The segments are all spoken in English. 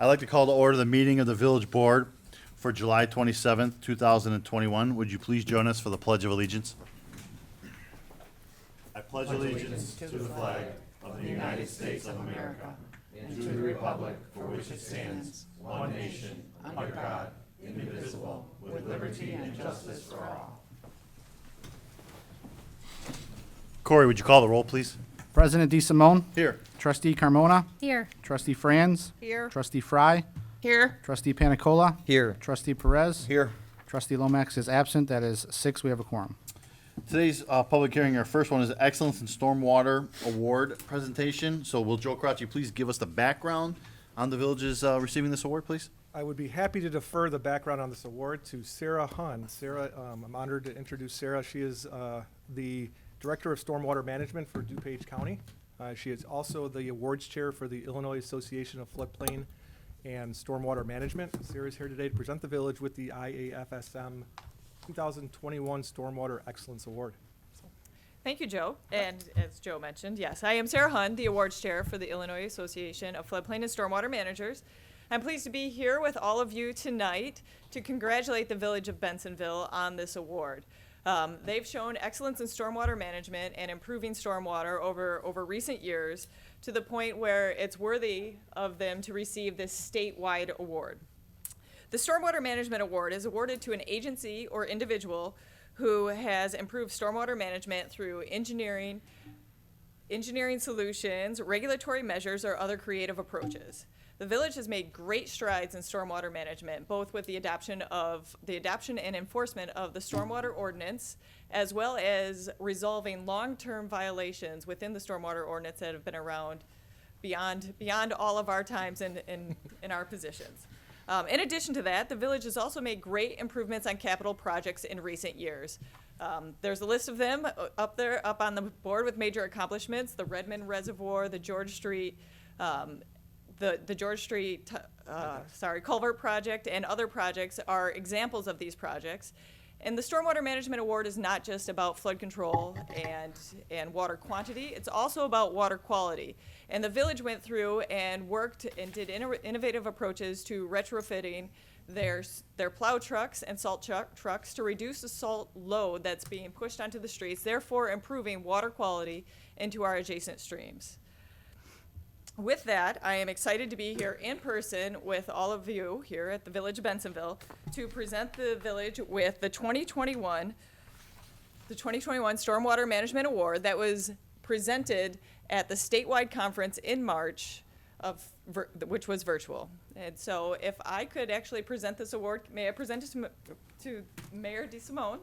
I'd like to call to order the meeting of the Village Board for July 27th, 2021. Would you please join us for the Pledge of Allegiance? I pledge allegiance to the flag of the United States of America and to the republic for which it stands, one nation, under God, indivisible, with liberty and justice for all. Corey, would you call the roll, please? President DeSimone. Here. Trustee Carmona. Here. Trustee Franz. Here. Trustee Fry. Here. Trustee Panicola. Here. Trustee Perez. Here. Trustee Lomax is absent. That is 6. We have a quorum. Today's public hearing, our first one is Excellence in Stormwater Award presentation. So will Joe Crouchy please give us the background on the villages receiving this award, please? I would be happy to defer the background on this award to Sarah Hunn. Sarah, I'm honored to introduce Sarah. She is the Director of Stormwater Management for Dupage County. She is also the awards chair for the Illinois Association of Floodplain and Stormwater Management. Sarah is here today to present the village with the IAFSM 2021 Stormwater Excellence Award. Thank you, Joe. And as Joe mentioned, yes, I am Sarah Hunn, the awards chair for the Illinois Association of Floodplain and Stormwater Managers. I'm pleased to be here with all of you tonight to congratulate the village of Bensenville on this award. They've shown excellence in stormwater management and improving stormwater over recent years to the point where it's worthy of them to receive this statewide award. The Stormwater Management Award is awarded to an agency or individual who has improved stormwater management through engineering solutions, regulatory measures, or other creative approaches. The village has made great strides in stormwater management, both with the adoption and enforcement of the Stormwater Ordinance, as well as resolving long-term violations within the Stormwater Ordinance that have been around beyond all of our times in our positions. In addition to that, the village has also made great improvements on capital projects in recent years. There's a list of them up on the board with major accomplishments: the Redmond Reservoir, the George Street, Culvert project, and other projects are examples of these projects. And the Stormwater Management Award is not just about flood control and water quantity, it's also about water quality. And the village went through and worked and did innovative approaches to retrofitting their plow trucks and salt trucks to reduce the salt load that's being pushed onto the streets, therefore improving water quality into our adjacent streams. With that, I am excited to be here in person with all of you here at the Village of Bensenville to present the village with the 2021 Stormwater Management Award that was presented at the statewide conference in March, which was virtual. And so if I could actually present this award, may I present it to Mayor DeSimone?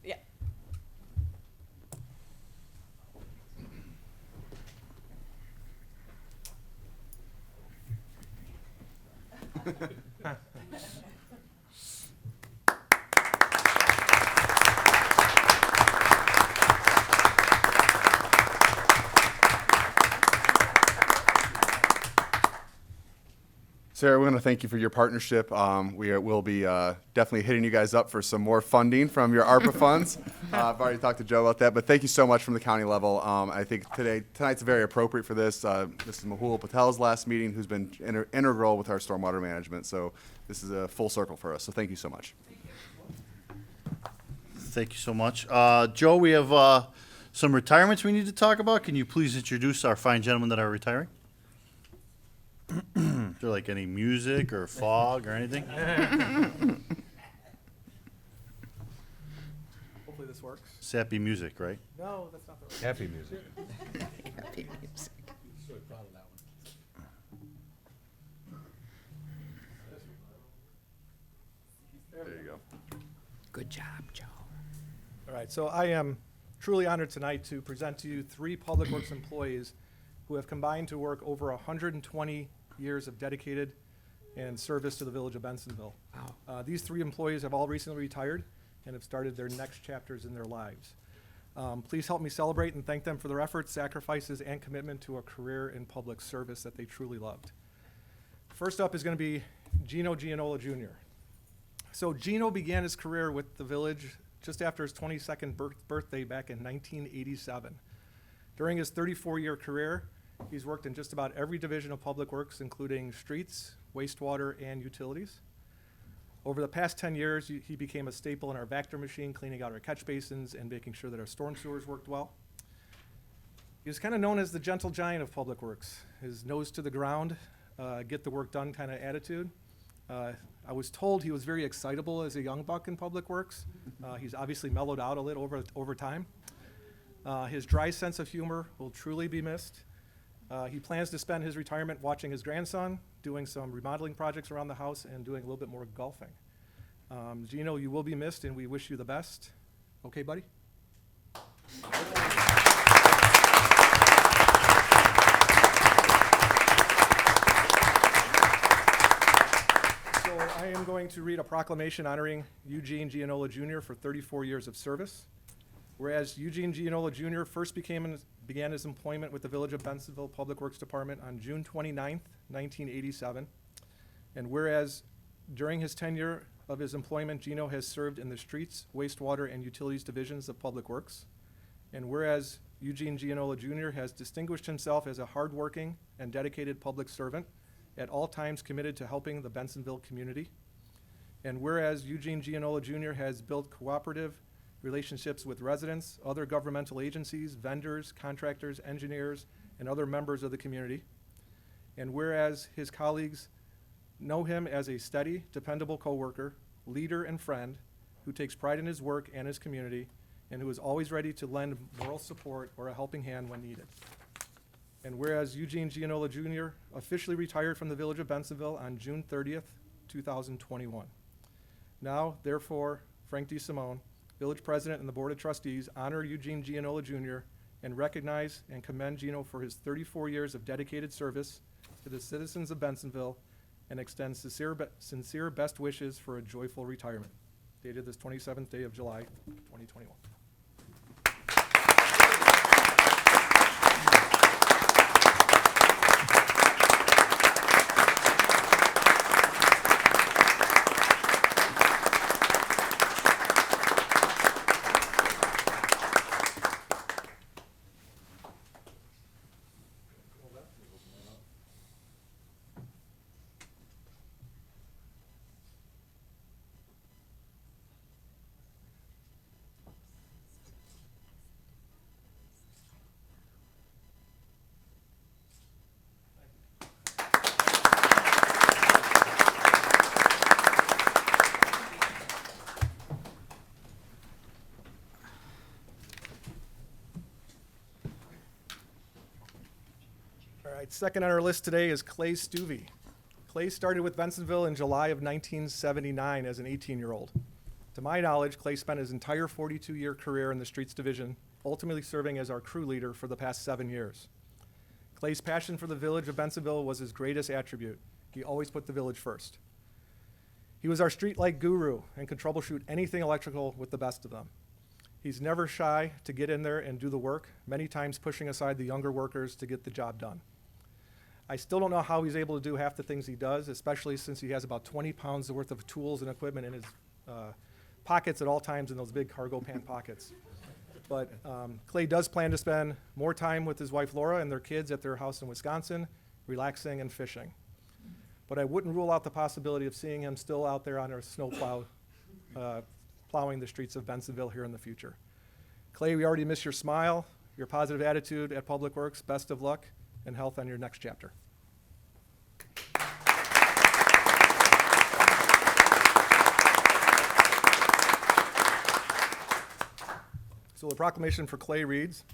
Yeah. Sarah, we want to thank you for your partnership. We'll be definitely hitting you guys up for some more funding from your ARPA funds. I've already talked to Joe about that, but thank you so much from the county level. I think tonight's very appropriate for this. This is Mahul Patel's last meeting, who's been integral with our stormwater management. So this is a full circle for us. So thank you so much. Thank you so much. Joe, we have some retirements we need to talk about. Can you please introduce our fine gentlemen that are retiring? Is there like any music or fog or anything? Hopefully this works. Sappy music, right? No, that's not the right. Happy music. Happy music. There you go. Good job, Joe. All right, so I am truly honored tonight to present to you 3 Public Works employees who have combined to work over 120 years of dedicated and service to the village of Bensenville. Wow. These 3 employees have all recently retired and have started their next chapters in their lives. Please help me celebrate and thank them for their efforts, sacrifices, and commitment to a career in public service that they truly loved. First up is going to be Gino Gianola Jr. So Gino began his career with the village just after his 22nd birthday back in 1987. During his 34-year career, He's worked in just about every division of Public Works, including streets, wastewater, and utilities. Over the past 10 years, he became a staple in our Vactor machine, cleaning out our catch basins and making sure that our storm sewers worked well. He's kind of known as the gentle giant of Public Works. His nose to the ground, get the work done kind of attitude. I was told he was very excitable as a young buck in Public Works. He's obviously mellowed out a little over time. His dry sense of humor will truly be missed. He plans to spend his retirement watching his grandson, doing some remodeling projects around the house, and doing a little bit more golfing. Gino, you will be missed, and we wish you the best. Okay, buddy? So I am going to read a proclamation honoring Eugene Gianola Jr. for 34 years of service. Whereas Eugene Gianola Jr. first began his employment with the Village of Bensenville Public Works Department on June 29th, 1987. And whereas during his tenure of his employment, Gino has served in the streets, wastewater, and utilities divisions of Public Works. And whereas Eugene Gianola Jr. has distinguished himself as a hardworking and dedicated public servant, at all times committed to helping the Bensenville community. And whereas Eugene Gianola Jr. has built cooperative relationships with residents, other governmental agencies, vendors, contractors, engineers, and other members of the community. And whereas his colleagues know him as a steady, dependable coworker, leader, and friend who takes pride in his work and his community, and who is always ready to lend moral support or a helping hand when needed. And whereas Eugene Gianola Jr. officially retired from the Village of Bensenville on June 30th, 2021. Now, therefore, Frank DeSimone, Village President and the Board of Trustees, honor Eugene Gianola Jr. and recognize and commend Gino for his 34 years of dedicated service to the citizens of Bensenville and extend sincere best wishes for a joyful retirement. Dated this 27th day of July, 2021. All right, second on our list today is Clay Stevie. Clay started with Bensenville in July of 1979 as an 18-year-old. To my knowledge, Clay spent his entire 42-year career in the Streets Division, ultimately serving as our crew leader for the past 7 years. Clay's passion for the Village of Bensenville was his greatest attribute. He always put the village first. He was our streetlight guru and could troubleshoot anything electrical with the best of them. He's never shy to get in there and do the work, many times pushing aside the younger workers to get the job done. I still don't know how he's able to do half the things he does, especially since he has about 20 pounds worth of tools and equipment in his pockets at all times in those big cargo pant pockets. But Clay does plan to spend more time with his wife Laura and their kids at their house in Wisconsin, relaxing and fishing. But I wouldn't rule out the possibility of seeing him still out there on our snowplow, plowing the streets of Bensenville here in the future. Clay, we already miss your smile, your positive attitude at Public Works. Best of luck and health on your next chapter. So the proclamation for Clay reads,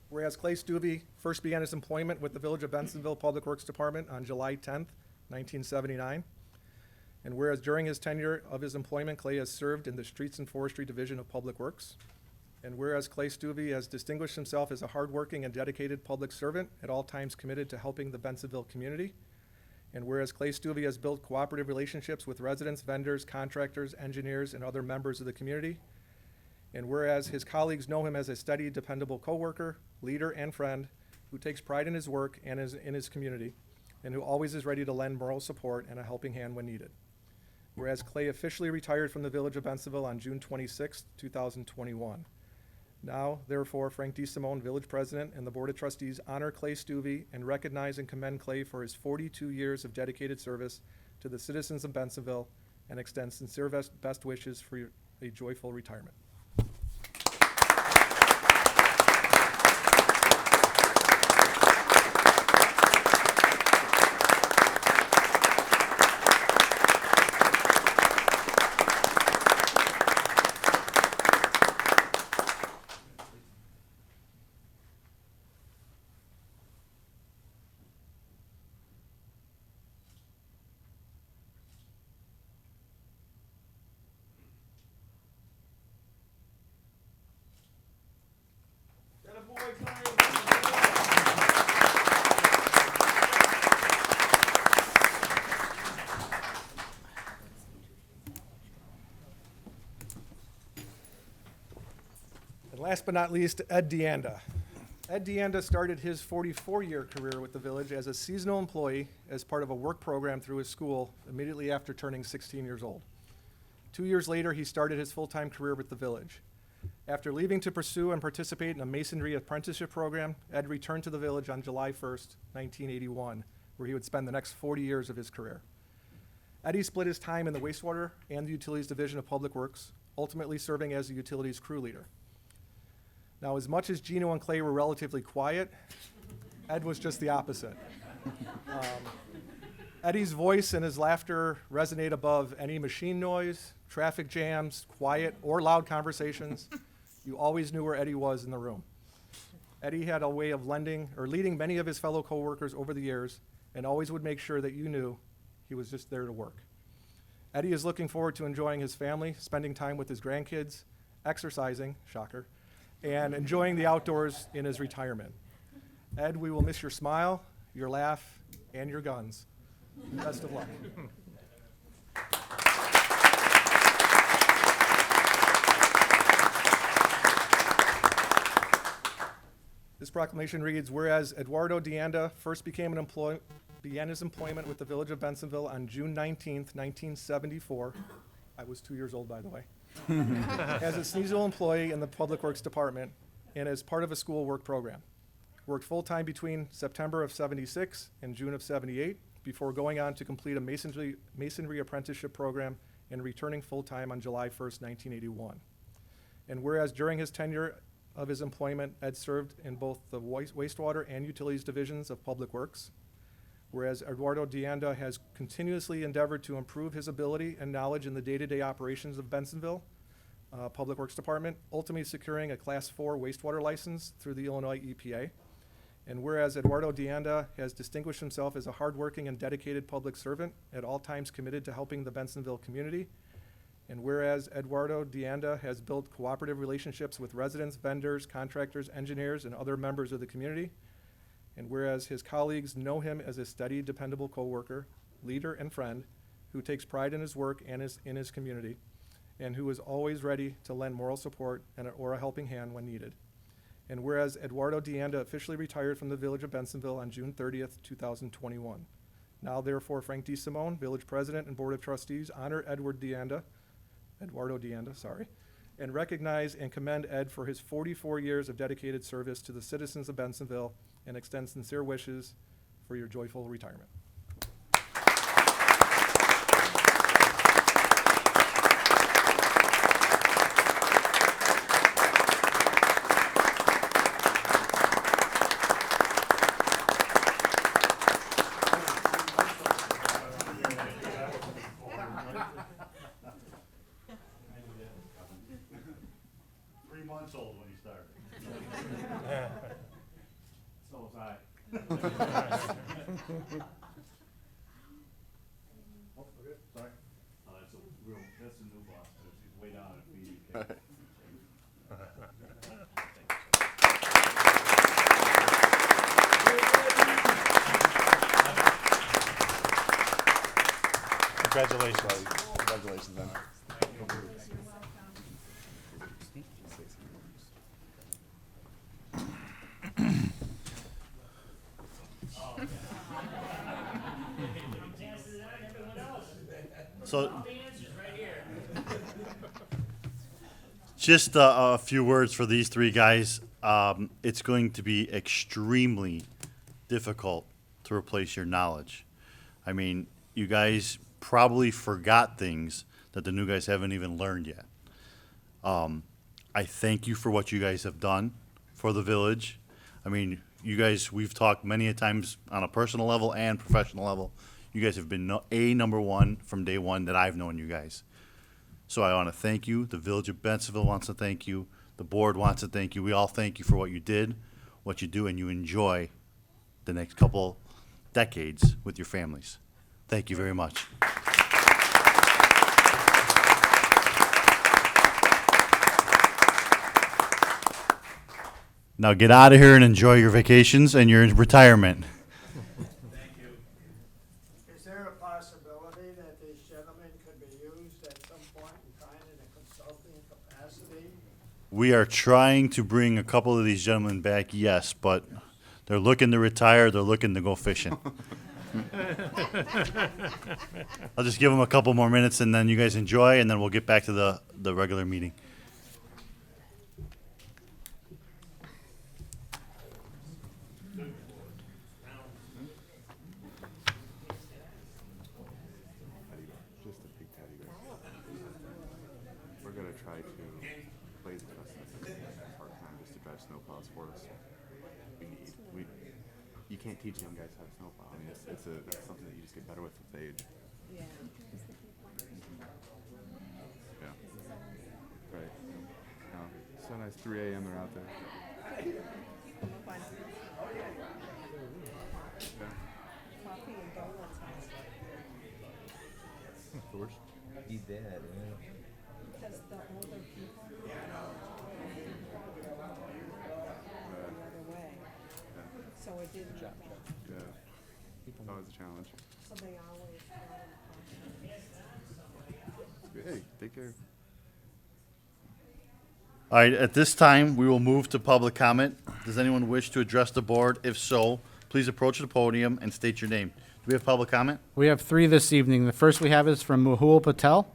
whereas Clay Stevie first began his employment with the Village of Bensenville Public Works Department on July 10th, 1979, and whereas during his tenure of his employment, Clay has served in the Streets and Forestry Division of Public Works, and whereas Clay Stevie has distinguished himself as a hardworking and dedicated public servant, at all times committed to helping the Bensenville community, and whereas Clay Stevie has built cooperative relationships with residents, vendors, contractors, engineers, and other members of the community, and whereas his colleagues know him as a steady, dependable coworker, leader, and friend who takes pride in his work and in his community, and who always is ready to lend moral support and a helping hand when needed. Whereas Clay officially retired from the Village of Bensenville on June 26, 2021. Now, therefore, Frank D. Simone, Village President, and the Board of Trustees honor Clay Stevie and recognize and commend Clay for his 42 years of dedicated service to the citizens of Bensenville and extend sincere best wishes for a joyful retirement. And last but not least, Ed Deanda. Ed Deanda started his 44-year career with the village as a seasonal employee as part of a work program through his school immediately after turning 16 years old. 2 years later, he started his full-time career with the village. After leaving to pursue and participate in a masonry apprenticeship program, Ed returned to the village on July 1st, 1981, where he would spend the next 40 years of his career. Eddie split his time in the wastewater and the utilities division of Public Works, ultimately serving as the utilities crew leader. Now, as much as Gino and Clay were relatively quiet, Ed was just the opposite. Eddie's voice and his laughter resonate above any machine noise, traffic jams, quiet or loud conversations. You always knew where Eddie was in the room. Eddie had a way of leading many of his fellow coworkers over the years and always would make sure that you knew he was just there to work. Eddie is looking forward to enjoying his family, spending time with his grandkids, exercising, shocker, and enjoying the outdoors in his retirement. Ed, we will miss your smile, your laugh, and your guns. Best of luck. This proclamation reads, whereas Eduardo Deanda first began his employment with the Village of Bensenville on June 19th, 1974. I was 2 years old, by the way. As a seasonal employee in the Public Works Department and as part of a school work program. Worked full-time between September of '76 and June of '78 before going on to complete a masonry apprenticeship program and returning full-time on July 1st, 1981. And whereas during his tenure of his employment, Ed served in both the wastewater and utilities divisions of Public Works. Whereas Eduardo Deanda has continuously endeavored to improve his ability and knowledge in the day-to-day operations of Bensenville Public Works Department, ultimately securing a Class 4 wastewater license through the Illinois EPA. And whereas Eduardo Deanda has distinguished himself as a hardworking and dedicated public servant, at all times committed to helping the Bensenville community. And whereas Eduardo Deanda has built cooperative relationships with residents, vendors, contractors, engineers, and other members of the community. And whereas his colleagues know him as a steady, dependable coworker, leader, and friend who takes pride in his work and in his community, and who is always ready to lend moral support or a helping hand when needed. And whereas Eduardo Deanda officially retired from the Village of Bensenville on June 30th, 2021. Now therefore, Frank D. Simone, Village President and Board of Trustees, honor Eduardo Deanda, and recognize and commend Ed for his 44 years of dedicated service to the citizens of Bensenville and extend sincere wishes for your joyful retirement. Old when he started. So was I. Oh, okay. Sorry. Oh, that's a new boss. She's way down at feet. Congratulations. Congratulations, Ben. Just a few words for these three guys. It's going to be extremely difficult to replace your knowledge. I mean, you guys probably forgot things that the new guys haven't even learned yet. I thank you for what you guys have done for the village. I mean, you guys, we've talked many a times on a personal level and professional level. You guys have been number one from day one that I've known you guys. So I want to thank you. The village of Bensenville wants to thank you. The board wants to thank you. We all thank you for what you did, what you do, and you enjoy the next couple decades with your families. Thank you very much. Now get out of here and enjoy your vacations and your retirement. Thank you. Is there a possibility that these gentlemen could be used at some point in time in a consulting capacity? We are trying to bring a couple of these gentlemen back, yes, but they're looking to retire, they're looking to go fishing. I'll just give them a couple more minutes and then you guys enjoy and then we'll get back to the regular meeting. We're going to try to play the part-time just to drive snowplows for us. You can't teach young guys how to snowplow. I mean, that's something that you just get better with age. Yeah. Yeah. Right. So nice. 3 a.m. they're out there. Coffee and donuts. Of course. Eat that, yeah. Because the older people go the other way. So it didn't. Yeah. Always a challenge. So they always. Hey, take care. All right, at this time, we will move to public comment. Does anyone wish to address the board? If so, please approach the podium and state your name. Do we have public comment? We have 3 this evening. The first we have is from Mehul Patel.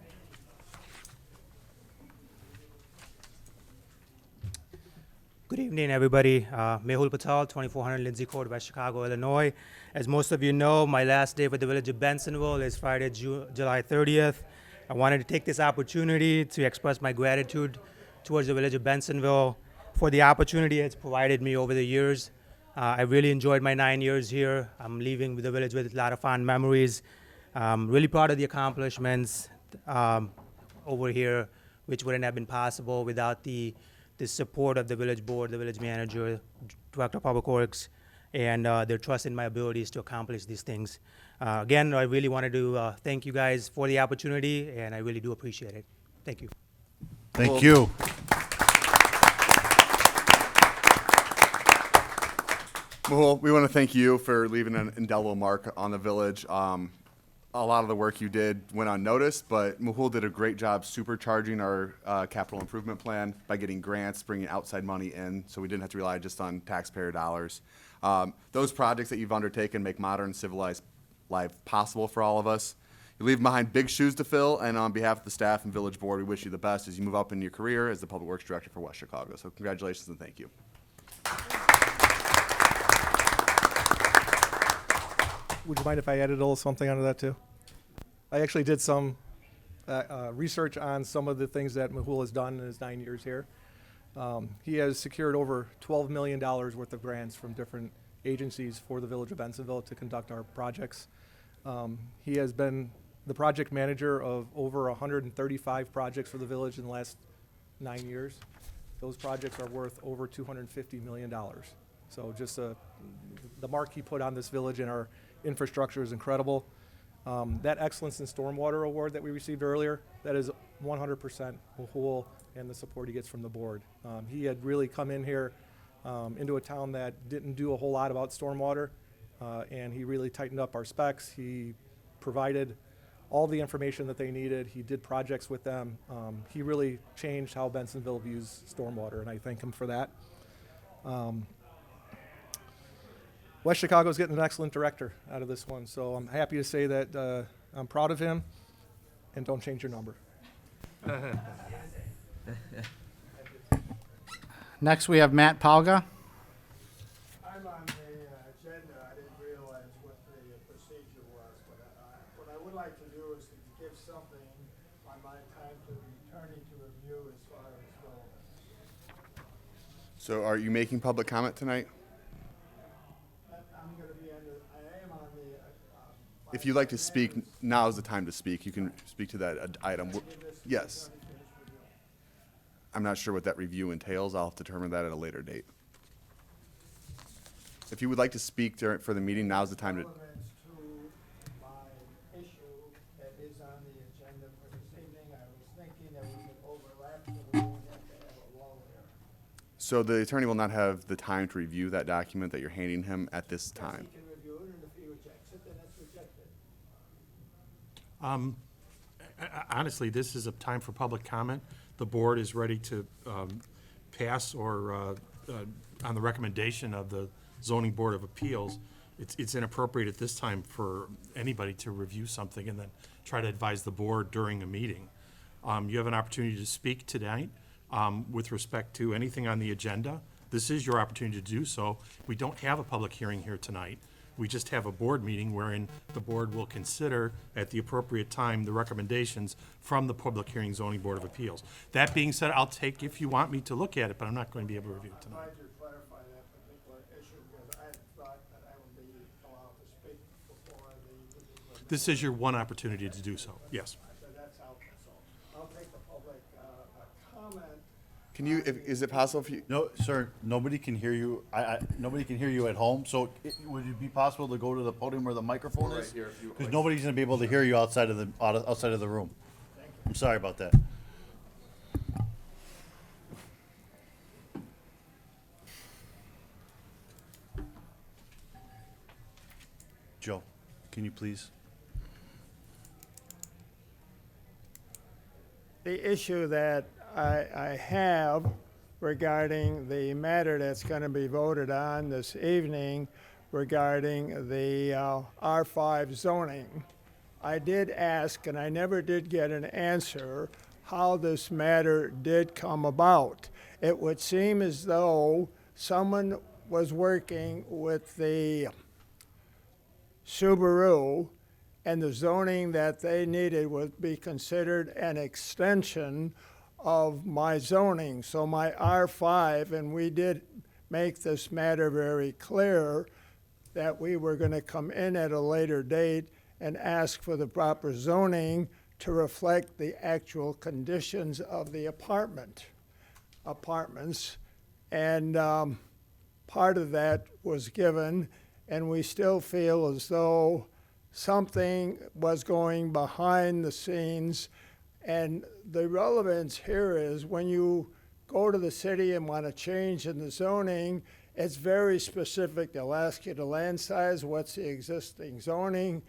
Good evening, everybody. Mehul Patel, 2400 Lindsay Court, West Chicago, Illinois. As most of you know, my last day for the village of Bensenville is Friday, July 30th. I wanted to take this opportunity to express my gratitude towards the village of Bensenville for the opportunity it's provided me over the years. I really enjoyed my 9 years here. I'm leaving the village with a lot of fond memories. Really proud of the accomplishments over here, which wouldn't have been possible without the support of the village board, the village manager, director of public works, and their trust in my abilities to accomplish these things. Again, I really wanted to thank you guys for the opportunity, and I really do appreciate it. Thank you. Thank you. Mehul, we want to thank you for leaving an indelible mark on the village. A lot of the work you did went unnoticed, but Mehul did a great job supercharging our capital improvement plan by getting grants, bringing outside money in, so we didn't have to rely just on taxpayer dollars. Those projects that you've undertaken make modern, civilized life possible for all of us. You leave behind big shoes to fill, and on behalf of the staff and village board, we wish you the best as you move up in your career as the Public Works Director for West Chicago. So congratulations and thank you. Would you mind if I added a little something onto that too? I actually did some research on some of the things that Mehul has done in his 9 years here. He has secured over $12 million worth of grants from different agencies for the village of Bensenville to conduct our projects. He has been the project manager of over 135 projects for the village in the last 9 years. Those projects are worth over $250 million. So just the mark he put on this village and our infrastructure is incredible. That Excellence in Stormwater Award that we received earlier, that is 100% Mehul and the support he gets from the board. He had really come in here into a town that didn't do a whole lot about stormwater, and he really tightened up our specs. He provided all the information that they needed. He did projects with them. He really changed how Bensenville views stormwater, and I thank him for that. West Chicago is getting an excellent director out of this one, so I'm happy to say that I'm proud of him, and don't change your number. Next, we have Matt Palga. I'm on the agenda. I didn't realize what the procedure was, but what I would like to do is to give something on my time to returning to review as far as goes. So are you making public comment tonight? I'm going to be under, I am on the. If you'd like to speak, now is the time to speak. You can speak to that item. Yes. I'm not sure what that review entails. I'll determine that at a later date. If you would like to speak for the meeting, now's the time to. Elements to my issue that is on the agenda for this evening. I was thinking that we could overlap so we won't have to have a lull here. So the attorney will not have the time to review that document that you're handing him at this time. He can review it, and if he rejects it, then it's rejected. Honestly, this is a time for public comment. The board is ready to pass or, on the recommendation of the zoning board of appeals, it's inappropriate at this time for anybody to review something and then try to advise the board during a meeting. You have an opportunity to speak tonight with respect to anything on the agenda. This is your opportunity to do so. We don't have a public hearing here tonight. We just have a board meeting wherein the board will consider at the appropriate time the recommendations from the Public Hearing Zoning Board of Appeals. That being said, I'll take, if you want me to look at it, but I'm not going to be able to review it I'm tonight. glad you clarified that particular issue, because I had thought that I would be allowed to speak before the particular. This is your one opportunity to do so, yes. So that's out, so I'll take the public comment. Can you, is it possible for you? No, sir, nobody can hear you. Nobody can hear you at home, so would it be possible to go to the podium where the microphone Right is? here, if you would Because like. nobody's gonna be able to hear you outside of the room. I'm sorry about that. Joe, can you please? The issue that I have regarding the matter that's going to be voted on this evening regarding the R5 zoning. I did ask, and I never did get an answer, how this matter did come about. It would seem as though someone was working with the Subaru, and the zoning that they needed would be considered an extension of my zoning. So my R5, and we did make this matter very clear that we were going to come in at a later date and ask for the proper zoning to reflect the actual conditions of the apartments. And part of that was given, and we still feel as though something was going behind the scenes. And the relevance here is when you go to the city and want to change in the zoning, it's very specific. They'll ask you the land size, what's the existing zoning,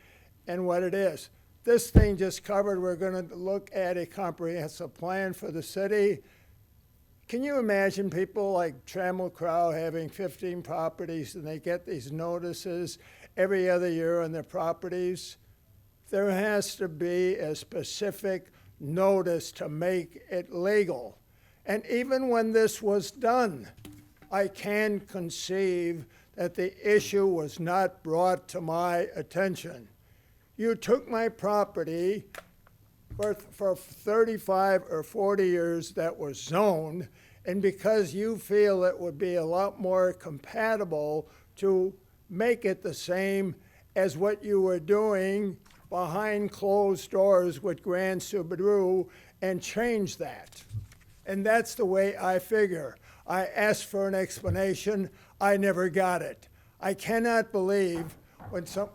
and what it is. This thing just covered, we're going to look at a comprehensive plan for the city. Can you imagine people like Trammell Crow having 15 properties and they get these notices every other year on their properties? There has to be a specific notice to make it legal. And even when this was done, I can conceive that the issue was not brought to my attention. You took my property for 35 or 40 years that was zoned, and because you feel it would be a lot more compatible to make it the same as what you were doing behind closed doors with Grand Subaru, and change that. And that's the way I figure. I asked for an explanation. I never got it. I cannot believe when some...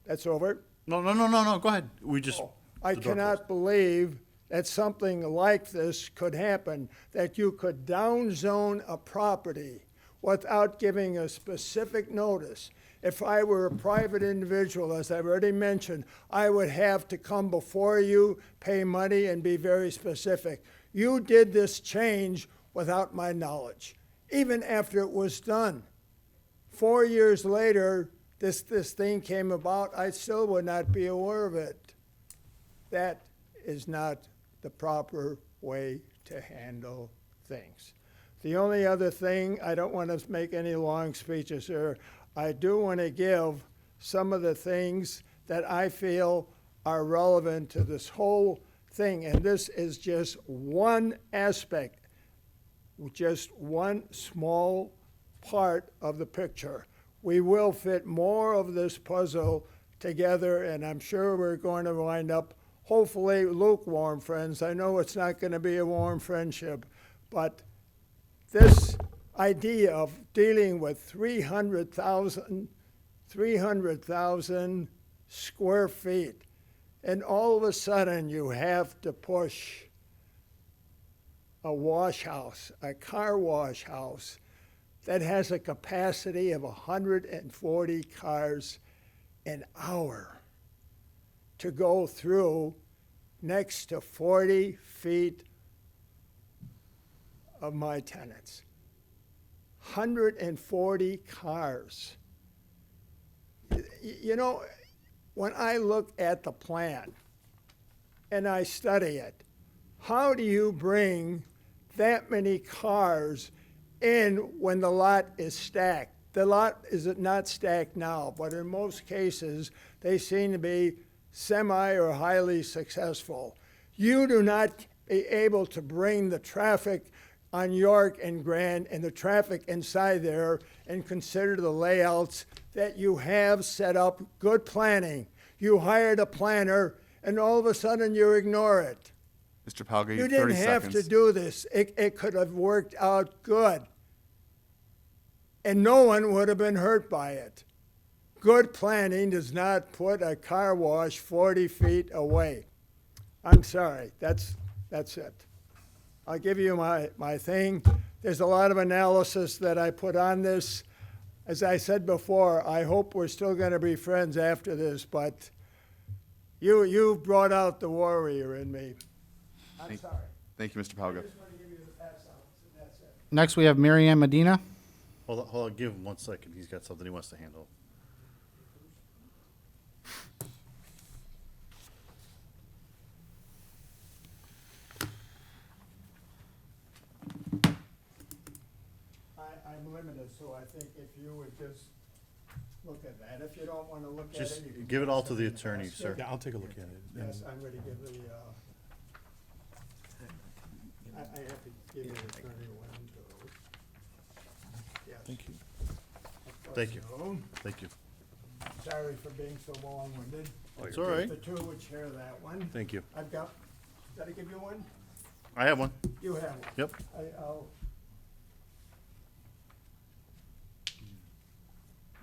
That's over? No, go ahead. We just. I the door cannot believe that something like this could happen, that you could downzone a property without giving a specific notice. If I were a private individual, as I've already mentioned, I would have to come before you, pay money, and be very specific. You did this change without my knowledge, even after it was done. 4 years later, this thing came about, I still would not be aware of it. That is not the proper way to handle things. The only other thing, I don't want to make any long speeches here. I do want to give some of the things that I feel are relevant to this whole thing. And this is just one aspect, just one small part of the picture. We will fit more of this puzzle together, and I'm sure we're going to wind up, hopefully, lukewarm friends. I know it's not going to be a warm friendship, but this idea of dealing with 300,000 square feet, and all of a sudden you have to push a wash house, a car wash house, that has a capacity of 140 cars an hour to go through next to 40 feet of my tenants. 140 cars. You know, when I look at the plan and I study it, how do you bring that many cars in when the lot is stacked? The lot is not stacked now, but in most cases, they seem to be semi or highly successful. You do not be able to bring the traffic on York and Grand and the traffic inside there and consider the layouts that you have set up. Good planning. You hired a planner, and all of a sudden you ignore it. Mr. Palga, you You have didn't 30 have seconds. to do this. It could have worked out good. And no one would have been hurt by it. Good planning does not put a car wash 40 feet away. I'm sorry, that's it. I'll give you my thing. There's a lot of analysis that I put on this. As I said before, I hope we're still going to be friends after this, but you brought out the warrior in me. I'm sorry. Thank you, Mr. Palga. I just want to give you the pass out, and that's it. Next, we have Mary Ann Medina. Hold on, give him 1 second. He's got something he wants to handle. I'm limited, so I think if you would just look at that. If you don't want to look at Just it, you can give it all to pass the in. attorney, sir. Yeah, I'll take a look at it. And- Yes, I'm going to give the, I have to give you the attorney one, too. Yes. Thank you. Of course Thank you. do. Thank you. Sorry for being so long-winded. It's all right. The two would share that one. Thank you. I've got, did I give you one? I have one. You have one. Yep. I'll.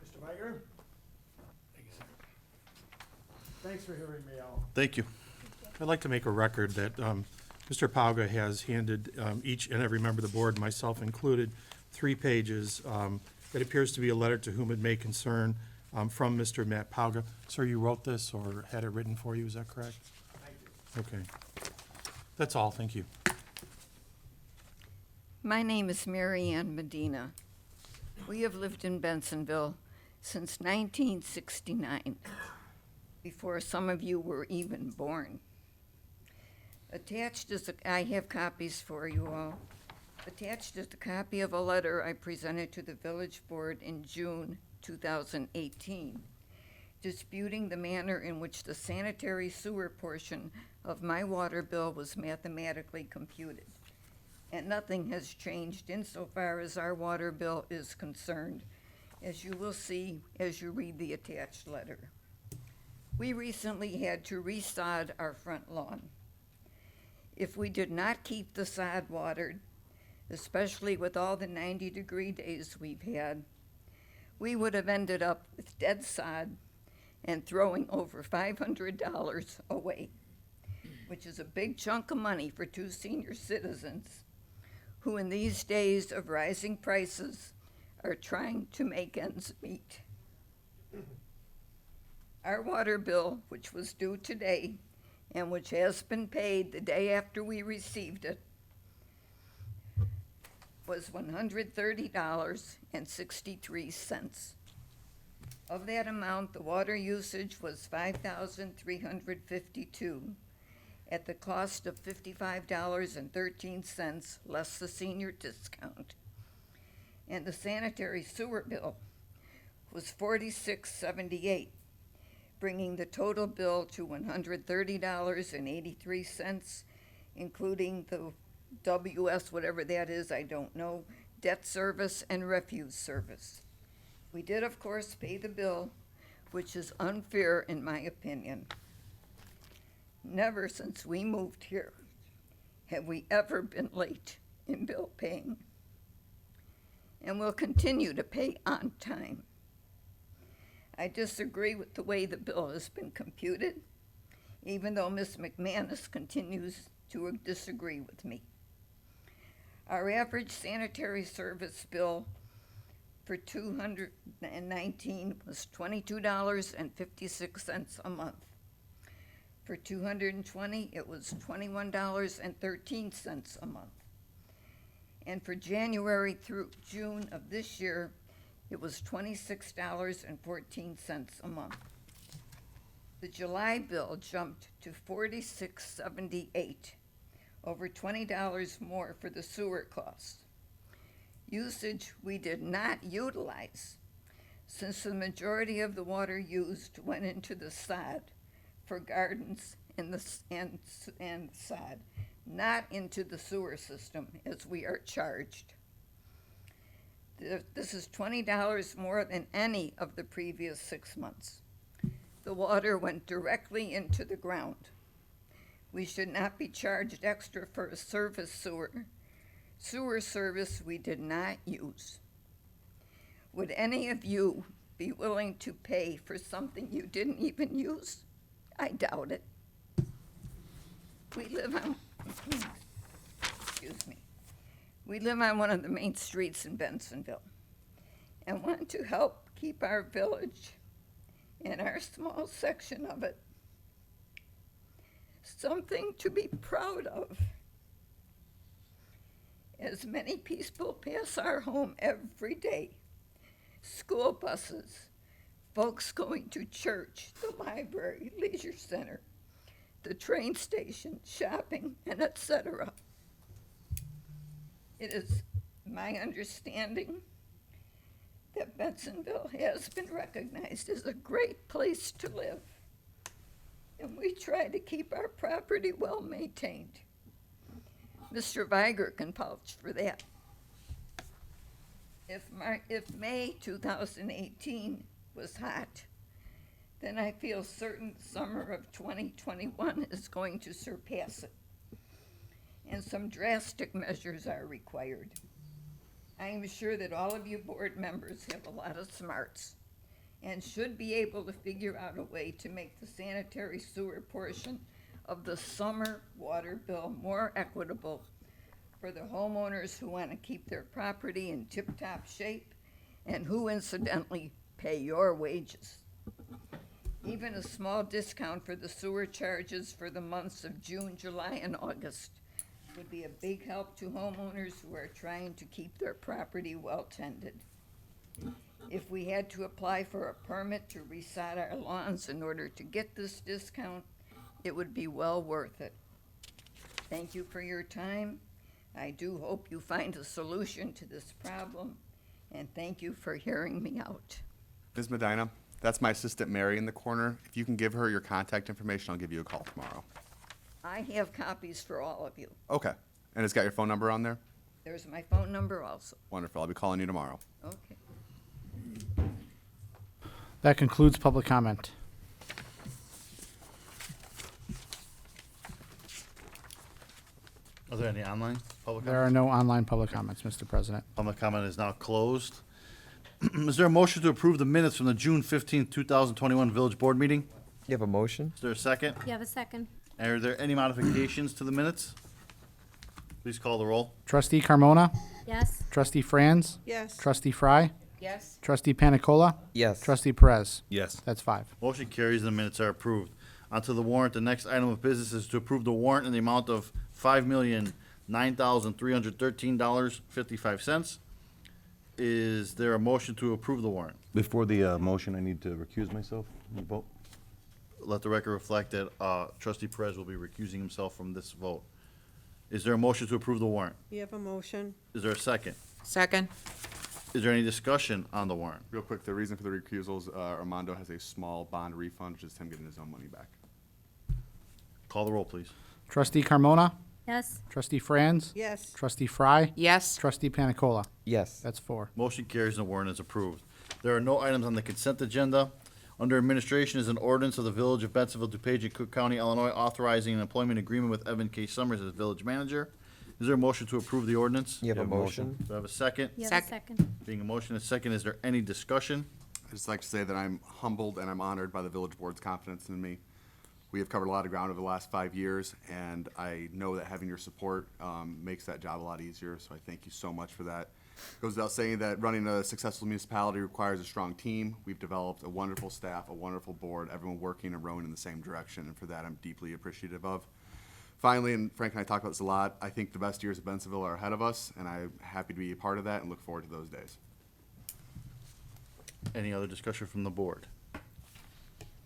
Mr. Meiger? Thanks for hearing me out. Thank you. I'd like to make a record that Mr. Palga has handed each and every member of the board, myself included, 3 pages that appears to be a letter to whom it may concern from Mr. Matt Palga. Sir, you wrote this or had it written for you, is that correct? Thank you. Okay. That's all, thank you. My name is Mary Ann Medina. We have lived in Bensenville since 1969, before some of you were even born. Attached is I have copies for you all. Attached is a copy of a letter I presented to the village board in June 2018, disputing the manner in which the sanitary sewer portion of my water bill was mathematically computed. And nothing has changed insofar as our water bill is concerned, as you will see as you read the attached letter. We recently had to resod our front lawn. If we did not keep the sod watered, especially with all the 90-degree days we've had, we would have ended up with dead sod and throwing over $500 away, which is a big chunk of money for 2 senior citizens who in these days of rising prices are trying to make ends meet. Our water bill, which was due today and which has been paid the day after we received it, was $130.63. Of that amount, the water usage was $5,352, at the cost of $55.13 less the senior discount. And the sanitary sewer bill was $46.78, bringing the total bill to $130.83, including the WS, whatever that is, I don't know, debt service and refuse service. We did, of course, pay the bill, which is unfair in my opinion. Never since we moved here have we ever been late in bill paying, and will continue to pay on time. I disagree with the way the bill has been computed, even though Ms. McManus continues to disagree with me. Our average sanitary service bill for 219 was $22.56 a month. For 220, it was $21.13 a month. And for January through June of this year, it was $26.14 a month. The July bill jumped to $46.78, over $20 more for the sewer costs. Usage we did not utilize, since the majority of the water used went into the sod for gardens and sod, not into the sewer system as we are charged. This is $20 more than any of the previous 6 months. The water went directly into the ground. We should not be charged extra for a sewer service we did not use. Would any of you be willing to pay for something you didn't even use? I doubt it. We live on, excuse me. We live on one of the main streets in Bensenville and want to help keep our village and our small section of it something to be proud of. As many people pass our home every day, school buses, folks going to church, the library, leisure center, the train station, shopping, and etc. It is my understanding that Bensenville has been recognized as a great place to live, and we try to keep our property well maintained. Mr. Viger can vouch for that. If May 2018 was hot, then I feel certain summer of 2021 is going to surpass it, and some drastic measures are required. I am sure that all of you board members have a lot of smarts and should be able to figure out a way to make the sanitary sewer portion of the summer water bill more equitable for the homeowners who want to keep their property in tip-top shape and who incidentally pay your wages. Even a small discount for the sewer charges for the months of June, July, and August would be a big help to homeowners who are trying to keep their property well tended. If we had to apply for a permit to resod our lawns in order to get this discount, it would be well worth it. Thank you for your time. I do hope you find a solution to this problem, and thank you for hearing me out. Ms. Medina, that's my assistant Mary in the corner. If you can give her your contact information, I'll give you a call tomorrow. I have copies for all of you. Okay. And it's got your phone number on there? There's my phone number also. Wonderful. I'll be calling you tomorrow. Okay. That concludes public comment. Are there any online public There are comments? no online public comments, Mr. President. Public comment is now closed. Is there a motion to approve the minutes from the June 15th, 2021 Village Board meeting? You have a motion? Is there a second? You have a second? Are there any modifications to the minutes? Please call the roll. Trustee Carmona? Yes? Trustee Franz? Yes. Trustee Fry? Yes. Trustee Panicola? Yes. Trustee Perez? Yes. That's 5. Motion carries and the minutes are approved. Onto the warrant. The next item of business is to approve the warrant in the amount of $5,009,313.55. Is there a motion to approve the warrant? Before the motion, I need to recuse myself from the vote. let the record reflect that trustee Perez will be recusing himself from this vote. Is there a motion to approve the warrant? You have a motion? Is there a second? Second. Is there any discussion on the warrant? Real quick, the reason for the recusals, Armando has a small bond refund, which is him getting his own money back. Call the roll, please. Trustee Carmona? Yes. Trustee Franz? Yes. Trustee Fry? Yes. Trustee Panicola? Yes. That's 4. Motion carries and the warrant is approved. There are no items on the consent agenda. Under administration is an ordinance of the Village of Bensenville, Dupage, and Cook County, Illinois, authorizing an employment agreement with Evan K. Summers as village manager. Is there a motion to approve the ordinance? You have a motion? Do I have a second? You have Sec- a second. Being a motion and a second, is there any discussion? I'd just like to say that I'm humbled and I'm honored by the village board's confidence in me. We have covered a lot of ground over the last 5 years, and I know that having your support makes that job a lot easier, so I thank you so much for that. It goes without saying that running a successful municipality requires a strong team. We've developed a wonderful staff, a wonderful board, everyone working and rowing in the same direction, and for that I'm deeply appreciative of. Finally, and Frank and I talk about this a lot, I think the best years of Bensenville are ahead of us, and I'm happy to be a part of that and look forward to those days. Any other discussion from the board?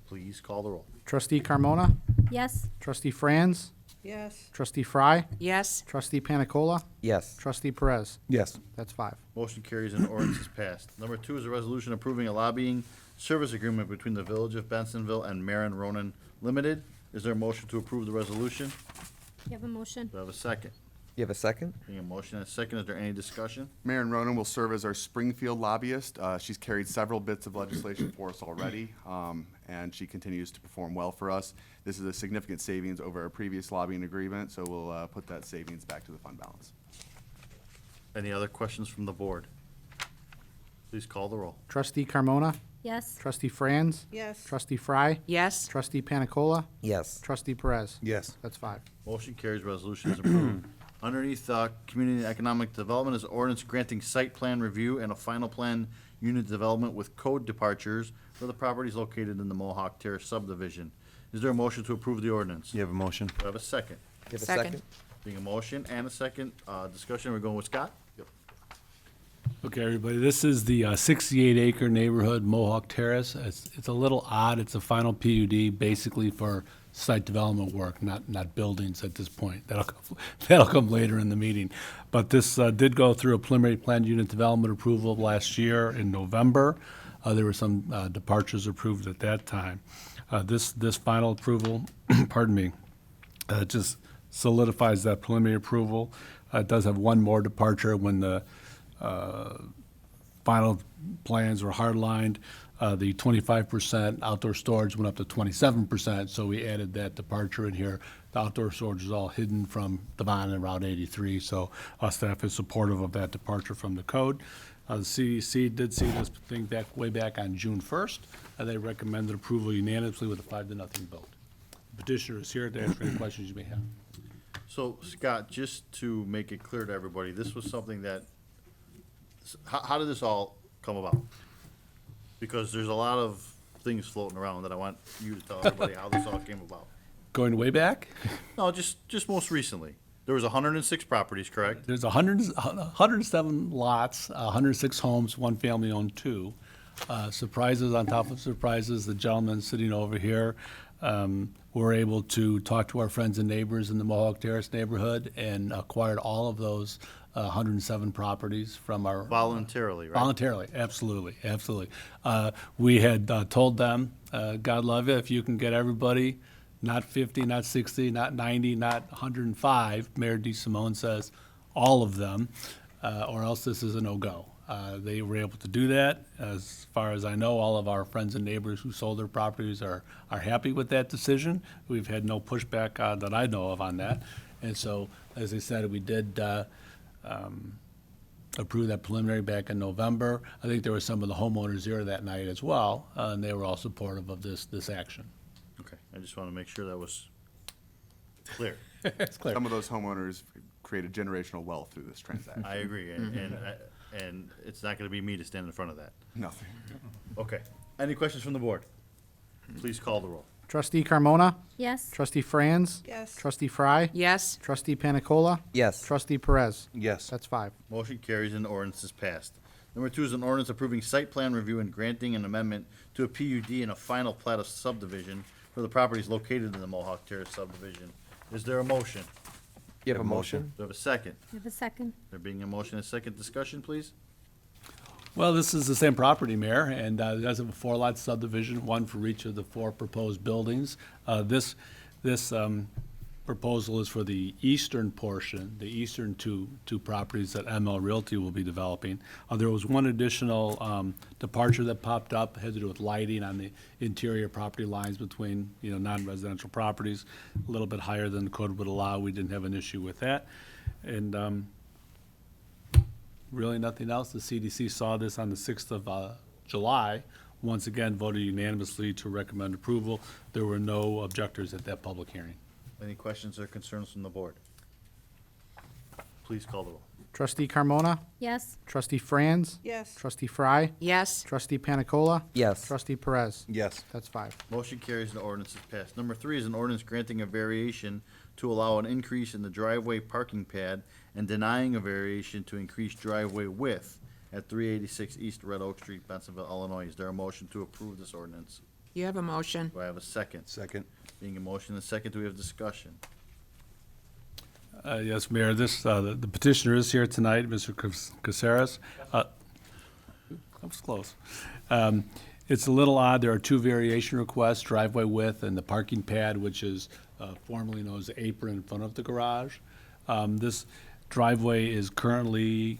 Please call the roll. Trustee Carmona? Yes. Trustee Franz? Yes. Trustee Fry? Yes. Trustee Panicola? Yes. Trustee Perez? Yes. That's 5. Motion carries and the ordinance is passed. Number 2 is a resolution approving a lobbying service agreement between the Village of Bensenville and Marin Ronan Limited. Is there a motion to approve the resolution? You have a motion. Do I have a second? You have a second? Being a motion and a second, is there any discussion? Marin Ronan will serve as our Springfield lobbyist. She's carried several bits of legislation for us already, and she continues to perform well for us. This is a significant savings over our previous lobbying agreement, so we'll put that savings back to the fund balance. Any other questions from the board? Please call the roll. Trustee Carmona? Yes. Trustee Franz? Yes. Trustee Fry? Yes. Trustee Panicola? Yes. Trustee Perez? Yes. That's 5. Motion carries, resolution is approved. Underneath Community and Economic Development is ordinance granting site plan review and a final plan unit development with code departures for the properties located in the Mohawk Terrace subdivision. Is there a motion to approve the ordinance? You have a motion? Do I have a second? You have a Second. second? Being a motion and a second, discussion, we're going with Scott? Okay, everybody, this is the 68-acre neighborhood, Mohawk Terrace. It's a little odd. It's a final PUD, basically for site development work, not buildings at this point. That'll come later in the meeting. But this did go through a preliminary plan unit development approval last year in November. There were some departures approved at that time. This final approval, pardon me, just solidifies that preliminary approval. It does have one more departure when the final plans were hardlined. The 25% outdoor storage went up to 27%, so we added that departure in here. The outdoor storage is all hidden from Devon and Route 83, so our staff is supportive of that departure from the code. The CDC did see this thing way back on June 1st. They recommended approval unanimously with a 5-0 vote. The petitioner is here to answer any questions you may have. So, Scott, just to make it clear to everybody, this was something that, how did this all come about? Because there's a lot of things floating around that I want you to tell everybody how this all came about. Going way back, No, just most recently. There was 106 properties, correct? there's 107 lots, 106 homes, one family owned 2. Surprises on top of surprises, the gentleman sitting over here, were able to talk to our friends and neighbors in the Mohawk Terrace neighborhood and acquired all of those 107 properties from our. Voluntarily, right? Voluntarily, absolutely, absolutely. We had told them, God love you, if you can get everybody, not 50, not 60, not 90, not 105, Mayor DeSimone says, all of them, or else this is a no-go. They were able to do that. As far as I know, all of our friends and neighbors who sold their properties are happy with that decision. We've had no pushback that I know of on that. And so, as I said, we did approve that preliminary back in November. I think there were some of the homeowners here that night as well, and they were all supportive of this action. Okay, I just want to make sure that was clear. It's clear. Some of those homeowners created generational wealth through this transaction. I agree, and it's not going to be me to stand in front of that. Nothing. Okay. Any questions from the board? Please call the roll. Trustee Carmona? Yes. Trustee Franz? Yes. Trustee Fry? Yes. Trustee Panicola? Yes. Trustee Perez? Yes. That's 5. Motion carries and the ordinance is passed. Number 2 is an ordinance approving site plan review and granting an amendment to a PUD and a final plat of subdivision for the properties located in the Mohawk Terrace subdivision. Is there a motion? You have a motion? Do I have a second? You have a second? There being a motion and a second, discussion, please? Well, this is the same property, Mayor, and it does have a four-lot subdivision, one for each of the four proposed buildings. This proposal is for the eastern portion, the eastern two properties that ML Realty will be developing. There was one additional departure that popped up, had to do with lighting on the interior property lines between, non-residential properties, a little bit higher than the code would allow. We didn't have an issue with that. And really nothing else. The CDC saw this on the 6th of July. Once again, voted unanimously to recommend approval. There were no objectors at that public hearing. Any questions or concerns from the board? Please call the roll. Trustee Carmona? Yes. Trustee Franz? Yes. Trustee Fry? Yes. Trustee Panicola? Yes. Trustee Perez? Yes. That's 5. Motion carries and the ordinance is passed. Number 3 is an ordinance granting a variation to allow an increase in the driveway parking pad and denying a variation to increase driveway width at 386 East Red Oak Street, Bensenville, Illinois. Is there a motion to approve this ordinance? You have a motion. Do I have a second? Second. Being a motion and a second, do we have discussion? Yes, Mayor, the petitioner is here tonight, Mr. Caceres. That was close. It's a little odd, there are 2 variation requests, driveway width and the parking pad, which is formerly known as the apron in front of the garage. This driveway is currently,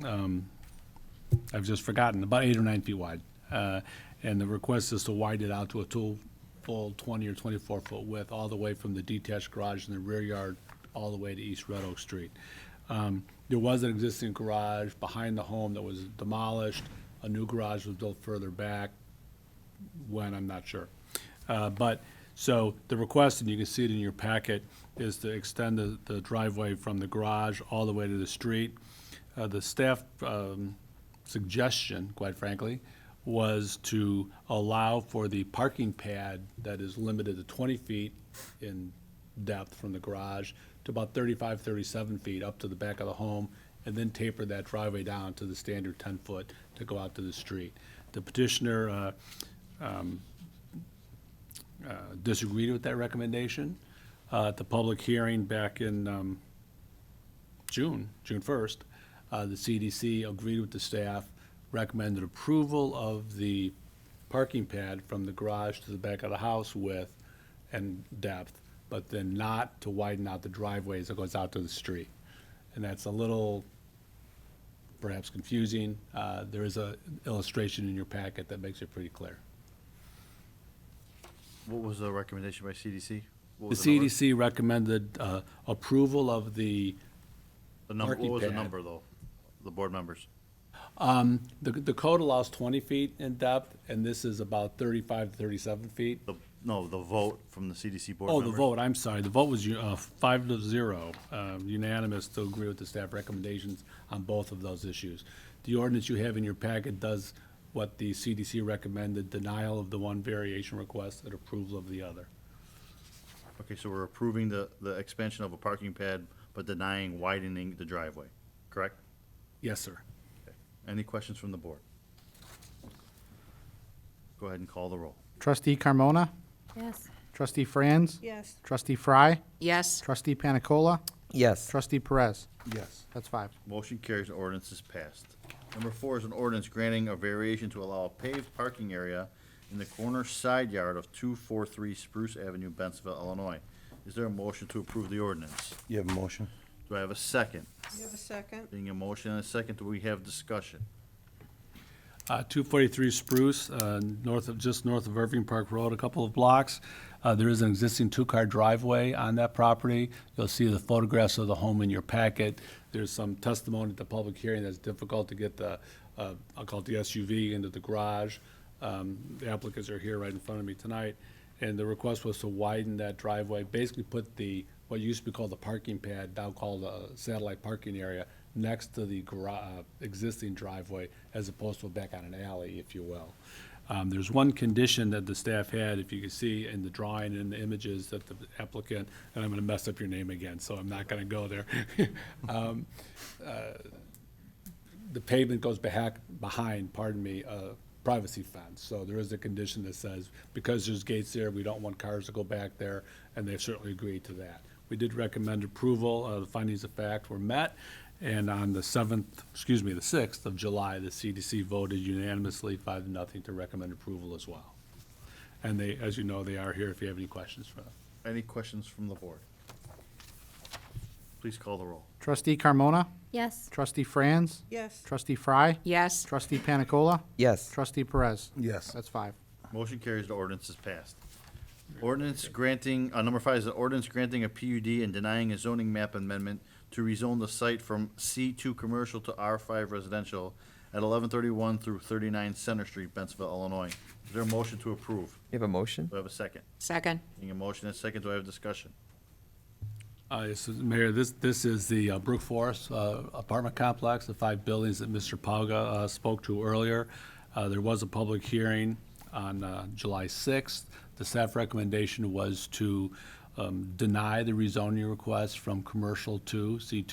I've just forgotten, about 8 or 9 feet wide. And the request is to widen it out to a full 20 or 24-foot width, all the way from the detached garage in the rear yard, all the way to East Red Oak Street. There was an existing garage behind the home that was demolished. A new garage was built further back. When, I'm not sure. So the request, and you can see it in your packet, is to extend the driveway from the garage all the way to the street. The staff suggestion, quite frankly, was to allow for the parking pad that is limited to 20 feet in depth from the garage to about 35, 37 feet up to the back of the home, and then taper that driveway down to the standard 10-foot to go out to the street. The petitioner disagreed with that recommendation. At the public hearing back in June 1st, the CDC agreed with the staff, recommended approval of the parking pad from the garage to the back of the house width and depth, but then not to widen out the driveway as it goes out to the street. And that's a little perhaps confusing. There is an illustration in your packet that makes it pretty clear. What was the recommendation by CDC? What The was number? CDC recommended approval of the What was parking the pad. number, though? The board members? The code allows 20 feet in depth, and this is about 35 to 37 feet. No, the vote from the CDC board Oh, members? the vote, I'm sorry. The vote was 5-0, unanimous to agree with the staff recommendations on both of those issues. The ordinance you have in your packet does what the CDC recommended, denial of the one variation request and approval of the other. Okay, so we're approving the expansion of a parking pad, but denying widening the driveway, correct? Yes, sir. Any questions from the board? Go ahead and call the roll. Trustee Carmona? Yes. Trustee Franz? Yes. Trustee Fry? Yes. Trustee Panicola? Yes. Trustee Perez? Yes. That's 5. Motion carries, and ordinance is passed. Number 4 is an ordinance granting a variation to allow a paved parking area in the corner side yard of 243 Spruce Avenue, Bensenville, Illinois. Is there a motion to approve the ordinance? You have a motion? Do I have a second? You have a second? Being a motion and a second, do we have discussion? 243 Spruce, just north of Irving Park Road, a couple of blocks. There is an existing 2-car driveway on that property. You'll see the photographs of the home in your packet. There's some testimony at the public hearing that's difficult to get the, I'll call it the SUV into the garage. The applicants are here right in front of me tonight. And the request was to widen that driveway, basically put what used to be called the parking pad, now called a satellite parking area, next to the existing driveway, as opposed to back on an alley, if you will. There's one condition that the staff had, if you can see in the drawing and the images, that the applicant, and I'm gonna mess up your name again, so I'm not gonna go there. The pavement goes behind, privacy fence. So there is a condition that says, because there's gates there, we don't want cars to go back there, and they've certainly agreed to that. We did recommend approval. The findings of fact were met, and on the 6th of July, the CDC voted unanimously 5-0 to recommend approval as well. And they, as you know, they are here if you have any questions for them. Any questions from the board? Please call the roll. Trustee Carmona? Yes. Trustee Franz? Yes. Trustee Fry? Yes. Trustee Panicola? Yes. Trustee Perez? Yes. That's 5. Motion carries, the ordinance is passed. Ordinance granting, number 5 is an ordinance granting a PUD and denying a zoning map amendment to rezone the site from C2 commercial to R5 residential at 1131 through 39 Center Street, Bensenville, Illinois. Is there a motion to approve? You have a motion? Do I have a second? Second. Being a motion and a second, do I have discussion? Yes, Mayor, this is the Brook Forest apartment complex, the 5 buildings that Mr. Pauga spoke to earlier. There was a public hearing on July 6th. The staff recommendation was to deny the rezoning request from commercial to C2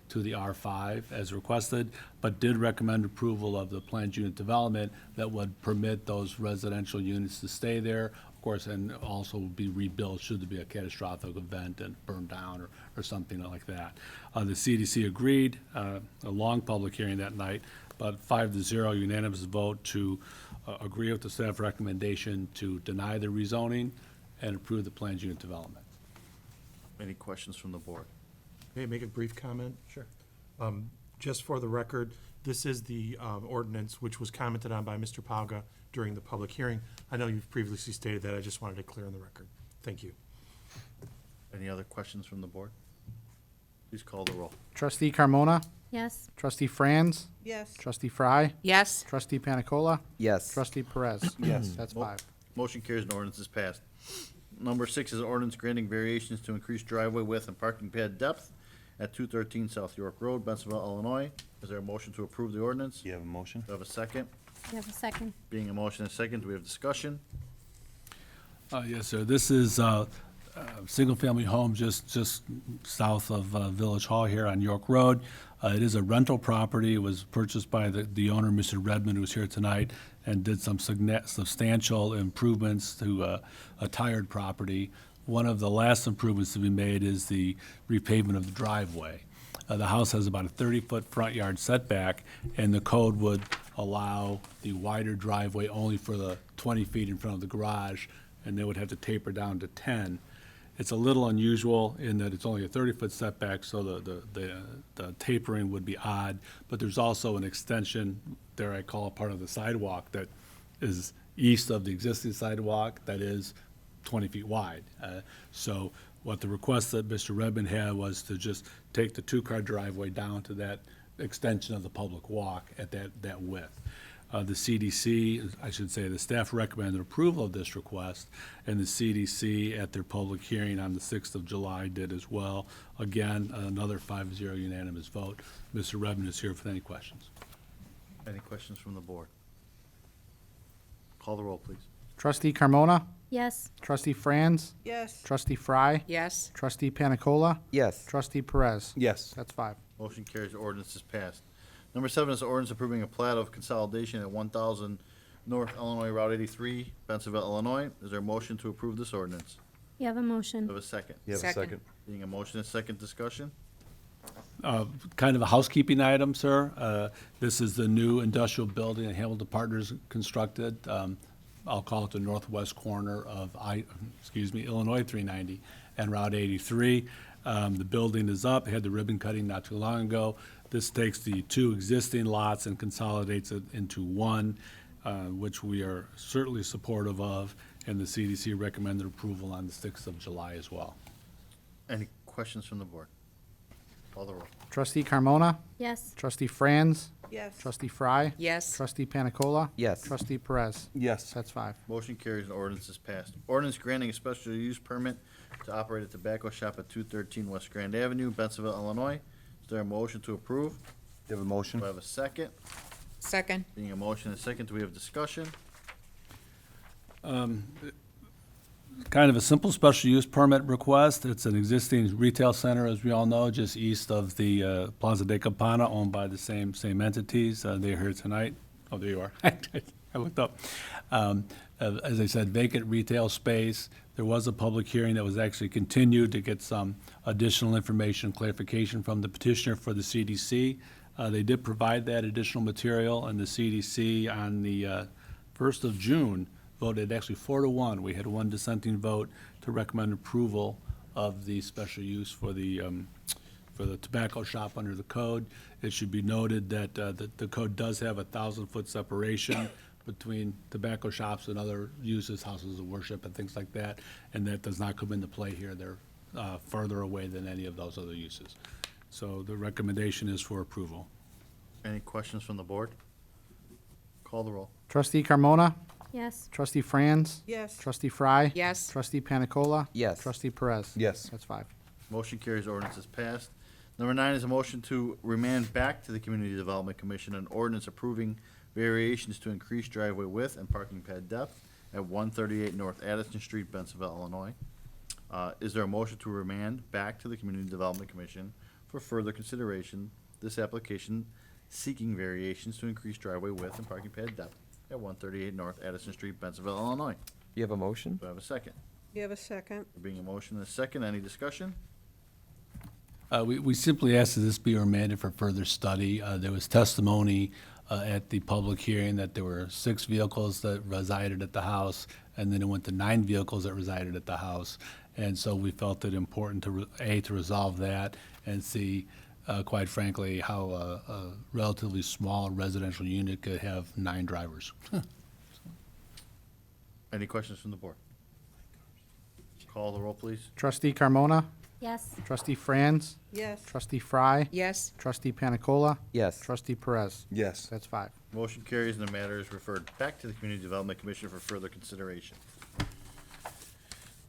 to the R5 as requested, but did recommend approval of the planned unit development that would permit those residential units to stay there, of course, and also be rebuilt should there be a catastrophic event and burn down or something like that. The CDC agreed, a long public hearing that night, but 5-0 unanimous vote to agree with the staff recommendation to deny the rezoning and approve the planned unit development. Any questions from the board? May I make a brief comment? Sure. Just for the record, this is the ordinance which was commented on by Mr. Pauga during the public hearing. I know you've previously stated that. I just wanted to clear on the record. Thank you. Any other questions from the board? Please call the roll. Trustee Carmona? Yes. Trustee Franz? Yes. Trustee Fry? Yes. Trustee Panicola? Yes. Trustee Perez? Yes. That's Mo- 5. Motion carries and ordinance is passed. Number 6 is an ordinance granting variations to increase driveway width and parking pad depth at 213 South York Road, Bensenville, Illinois. Is there a motion to approve the ordinance? You have a motion? Do I have a second? You have a second. Being a motion and a second, do we have discussion? Yes, sir. This is single-family home just south of Village Hall here on York Road. It is a rental property. It was purchased by the owner, Mr. Redmond, who's here tonight, and did some substantial improvements to a tired property. One of the last improvements to be made is the repavement of the driveway. The house has about a 30-foot front yard setback, and the code would allow the wider driveway only for the 20 feet in front of the garage, and they would have to taper down to 10. It's a little unusual in that it's only a 30-foot setback, so the tapering would be odd, but there's also an extension, there I call it part of the sidewalk, that is east of the existing sidewalk that is 20 feet wide. So what the request that Mr. Redmond had was to just take the 2-car driveway down to that extension of the public walk at that width. The CDC, I should say, the staff recommended approval of this request, and the CDC at their public hearing on the 6th of July did as well. Again, another 5-0 unanimous vote. Mr. Redmond is here for any questions. Any questions from the board? Call the roll, please. Trustee Carmona? Yes. Trustee Franz? Yes. Trustee Fry? Yes. Trustee Panicola? Yes. Trustee Perez? Yes. That's 5. Motion carries, the ordinance is passed. Number 7 is the ordinance approving a plat of consolidation at 1000 North Illinois Route 83, Bensenville, Illinois. Is there a motion to approve this ordinance? You have a Do I motion. have a second? You have a second? Being a motion and second discussion? Kind of a housekeeping item, sir. This is the new industrial building that Hamilton Partners constructed. I'll call it the northwest corner of Illinois 390 and Route 83. The building is up, had the ribbon cutting not too long ago. This takes the 2 existing lots and consolidates it into one, which we are certainly supportive of, and the CDC recommended approval on the 6th of July as well. Any questions from the board? Call the roll. Trustee Carmona? Yes. Trustee Franz? Yes. Trustee Fry? Yes. Trustee Panicola? Yes. Trustee Perez? Yes. That's 5. Motion carries and ordinance is passed. Ordinance granting a special use permit to operate a tobacco shop at 213 West Grand Avenue, Bensenville, Illinois. Is there a motion to approve? You have a motion? Do I have a second? Second. Being a motion and a second, do we have discussion? Kind of a simple special use permit request. It's an existing retail center, as we all know, just east of the Plaza de Campana, owned by the same entities. They're here tonight. Oh, there you are. I looked up. As I said, vacant retail space. There was a public hearing that was actually continued to get some additional information, clarification from the petitioner for the CDC. They did provide that additional material, and the CDC on the 1st of June voted actually 4-1. We had one dissenting vote to recommend approval of the special use for the tobacco shop under the code. It should be noted that the code does have a 1,000-foot separation between tobacco shops and other uses, houses of worship and things like that, and that does not come into play here. They're further away than any of those other uses. So the recommendation is for approval. Any questions from the board? Call the roll. Trustee Carmona? Yes. Trustee Franz? Yes. Trustee Fry? Yes. Trustee Panicola? Yes. Trustee Perez? Yes. That's 5. Motion carries, ordinance is passed. Number 9 is a motion to remand back to the Community Development Commission an ordinance approving variations to increase driveway width and parking pad depth at 138 North Addison Street, Bensenville, Illinois. Is there a motion to remand back to the Community Development Commission for further consideration this application seeking variations to increase driveway width and parking pad depth at 138 North Addison Street, Bensenville, Illinois? You have a motion? Do I have a second? You have a second? There being a motion and a second, any discussion? We simply asked that this be remanded for further study. There was testimony at the public hearing that there were 6 vehicles that resided at the house, and then it went to 9 vehicles that resided at the house. And so we felt it important to, to resolve that, and see, quite frankly, how a relatively small residential unit could have 9 drivers. Any questions from the board? Call the roll, please. Trustee Carmona? Yes. Trustee Franz? Yes. Trustee Fry? Yes. Trustee Panicola? Yes. Trustee Perez? Yes. That's 5. Motion carries and the matter is referred back to the Community Development Commission for further consideration.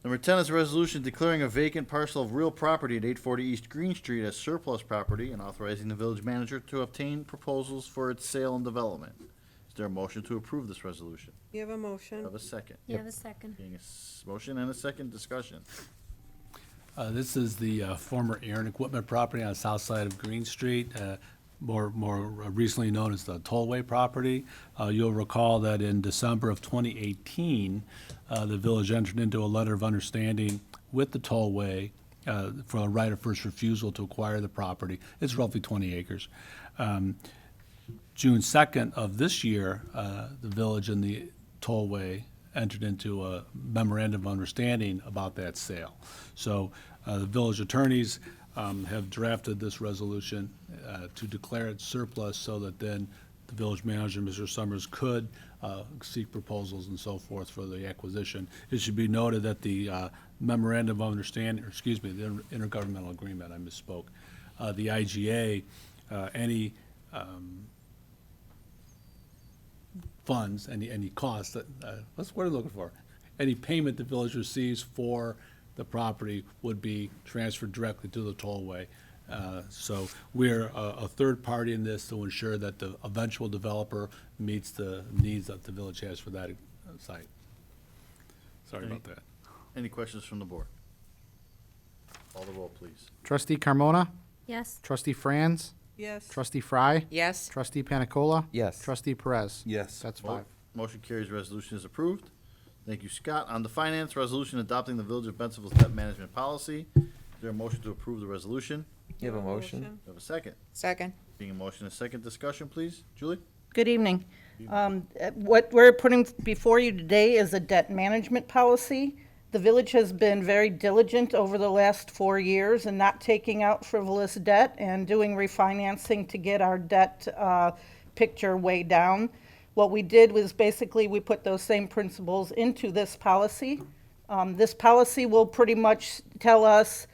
Number 10 is a resolution declaring a vacant parcel of real property at 840 East Green Street as surplus property and authorizing the village manager to obtain proposals for its sale and development. Is there a motion to approve this resolution? You have a Do I motion? have a second? You have a second. Being motion and a second, discussion. This is the former Aaron Equipment property on the south side of Green Street, more recently known as the Tollway property. You'll recall that in December of 2018, the village entered into a letter of understanding with the Tollway for a right of first refusal to acquire the property. It's roughly 20 acres. June 2nd of this year, the village and the Tollway entered into a memorandum of understanding about that sale. So the village attorneys have drafted this resolution to declare it surplus so that then the village manager, Mr. Summers, could seek proposals and so forth for the acquisition. It should be noted that the memorandum of understanding, or excuse me, the intergovernmental agreement, I misspoke, the IGA, any funds, any costs that, what's what are you looking for? Any payment the village receives for the property would be transferred directly to the tollway. So we're a third party in this to ensure that the eventual developer meets the needs that the village has for that site. Sorry about that. Any questions from the board? Call the roll, please. Trustee Carmona? Yes. Trustee Franz? Yes. Trustee Fry? Yes. Trustee Panicola? Yes. Trustee Perez? Yes. That's 5. Motion carries, resolution is approved. Thank you, Scott. On the finance, resolution adopting the Village of Bensenville's debt management policy. Is there a motion to approve the resolution? You have a motion? Do I have a second? Second. Being a motion, a second discussion, please. Julie? Good evening. What we're putting before you today is a debt management policy. The village has been very diligent over the last 4 years in not taking out frivolous debt and doing refinancing to get our debt picture way down. What we did was basically we put those same principles into this policy. This policy will pretty much tell us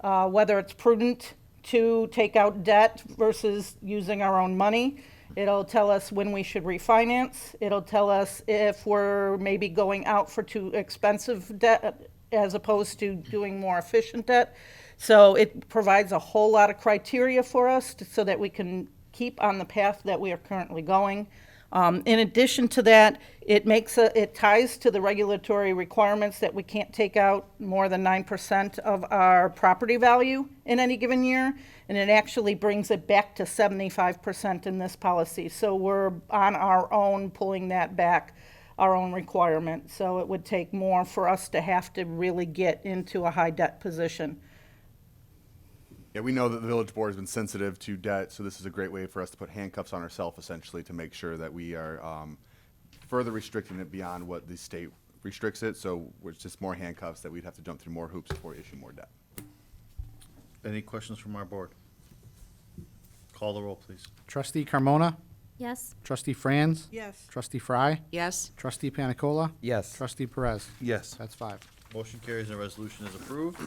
whether it's prudent to take out debt versus using our own money. It'll tell us when we should refinance. It'll tell us if we're maybe going out for too expensive debt as opposed to doing more efficient debt. So it provides a whole lot of criteria for us so that we can keep on the path that we are currently going. In addition to that, it ties to the regulatory requirements that we can't take out more than 9% of our property value in any given year, and it actually brings it back to 75% in this policy. So we're on our own pulling that back, our own requirement. So it would take more for us to have to really get into a high debt position. Yeah, we know that the village board has been sensitive to debt, so this is a great way for us to put handcuffs on ourselves essentially to make sure that we are further restricting it beyond what the state restricts it. So it's just more handcuffs that we'd have to jump through more hoops before we issue more debt. Any questions from our board? Call the roll, please. Trustee Carmona? Yes. Trustee Franz? Yes. Trustee Fry? Yes. Trustee Panicola? Yes. Trustee Perez? Yes. That's 5. Motion carries and the resolution is approved.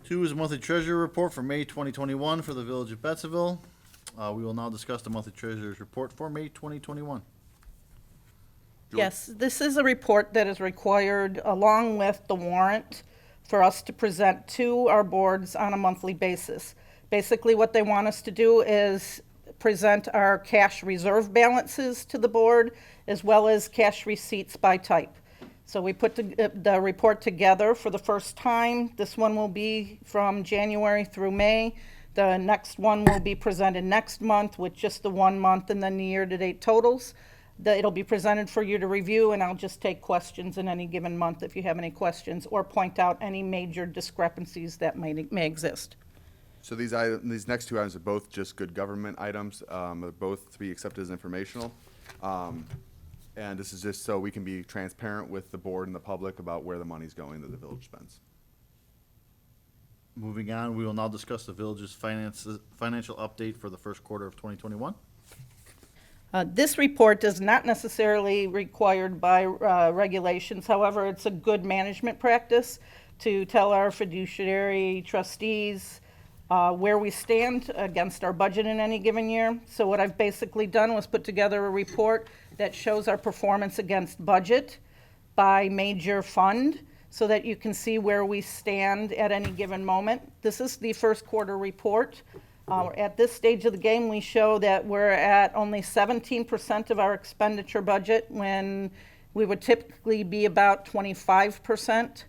2 is a monthly treasurer report for May 2021 for the Village of Bensenville. We will now discuss the monthly treasurer's report for May 2021. Yes, this is a report that is required along with the warrant for us to present to our boards on a monthly basis. Basically, what they want us to do is present our cash reserve balances to the board as well as cash receipts by type. So we put the report together for the first time. This one will be from January through May. The next one will be presented next month with just the 1 month and then the year-to-date totals. It'll be presented for you to review, and I'll just take questions in any given month if you have any questions or point out any major discrepancies that may exist. So these next 2 items are both just good government items. They're both to be accepted as informational. And this is just so we can be transparent with the board and the public about where the money's going that the village spends. Moving on, we will now discuss the village's financial update for the first quarter of 2021. This report is not necessarily required by regulations. However, it's a good management practice to tell our fiduciary trustees where we stand against our budget in any given year. So what I've basically done was put together a report that shows our performance against budget by major fund so that you can see where we stand at any given moment. This is the first quarter report. At this stage of the game, we show that we're at only 17% of our expenditure budget when we would typically be about 25%.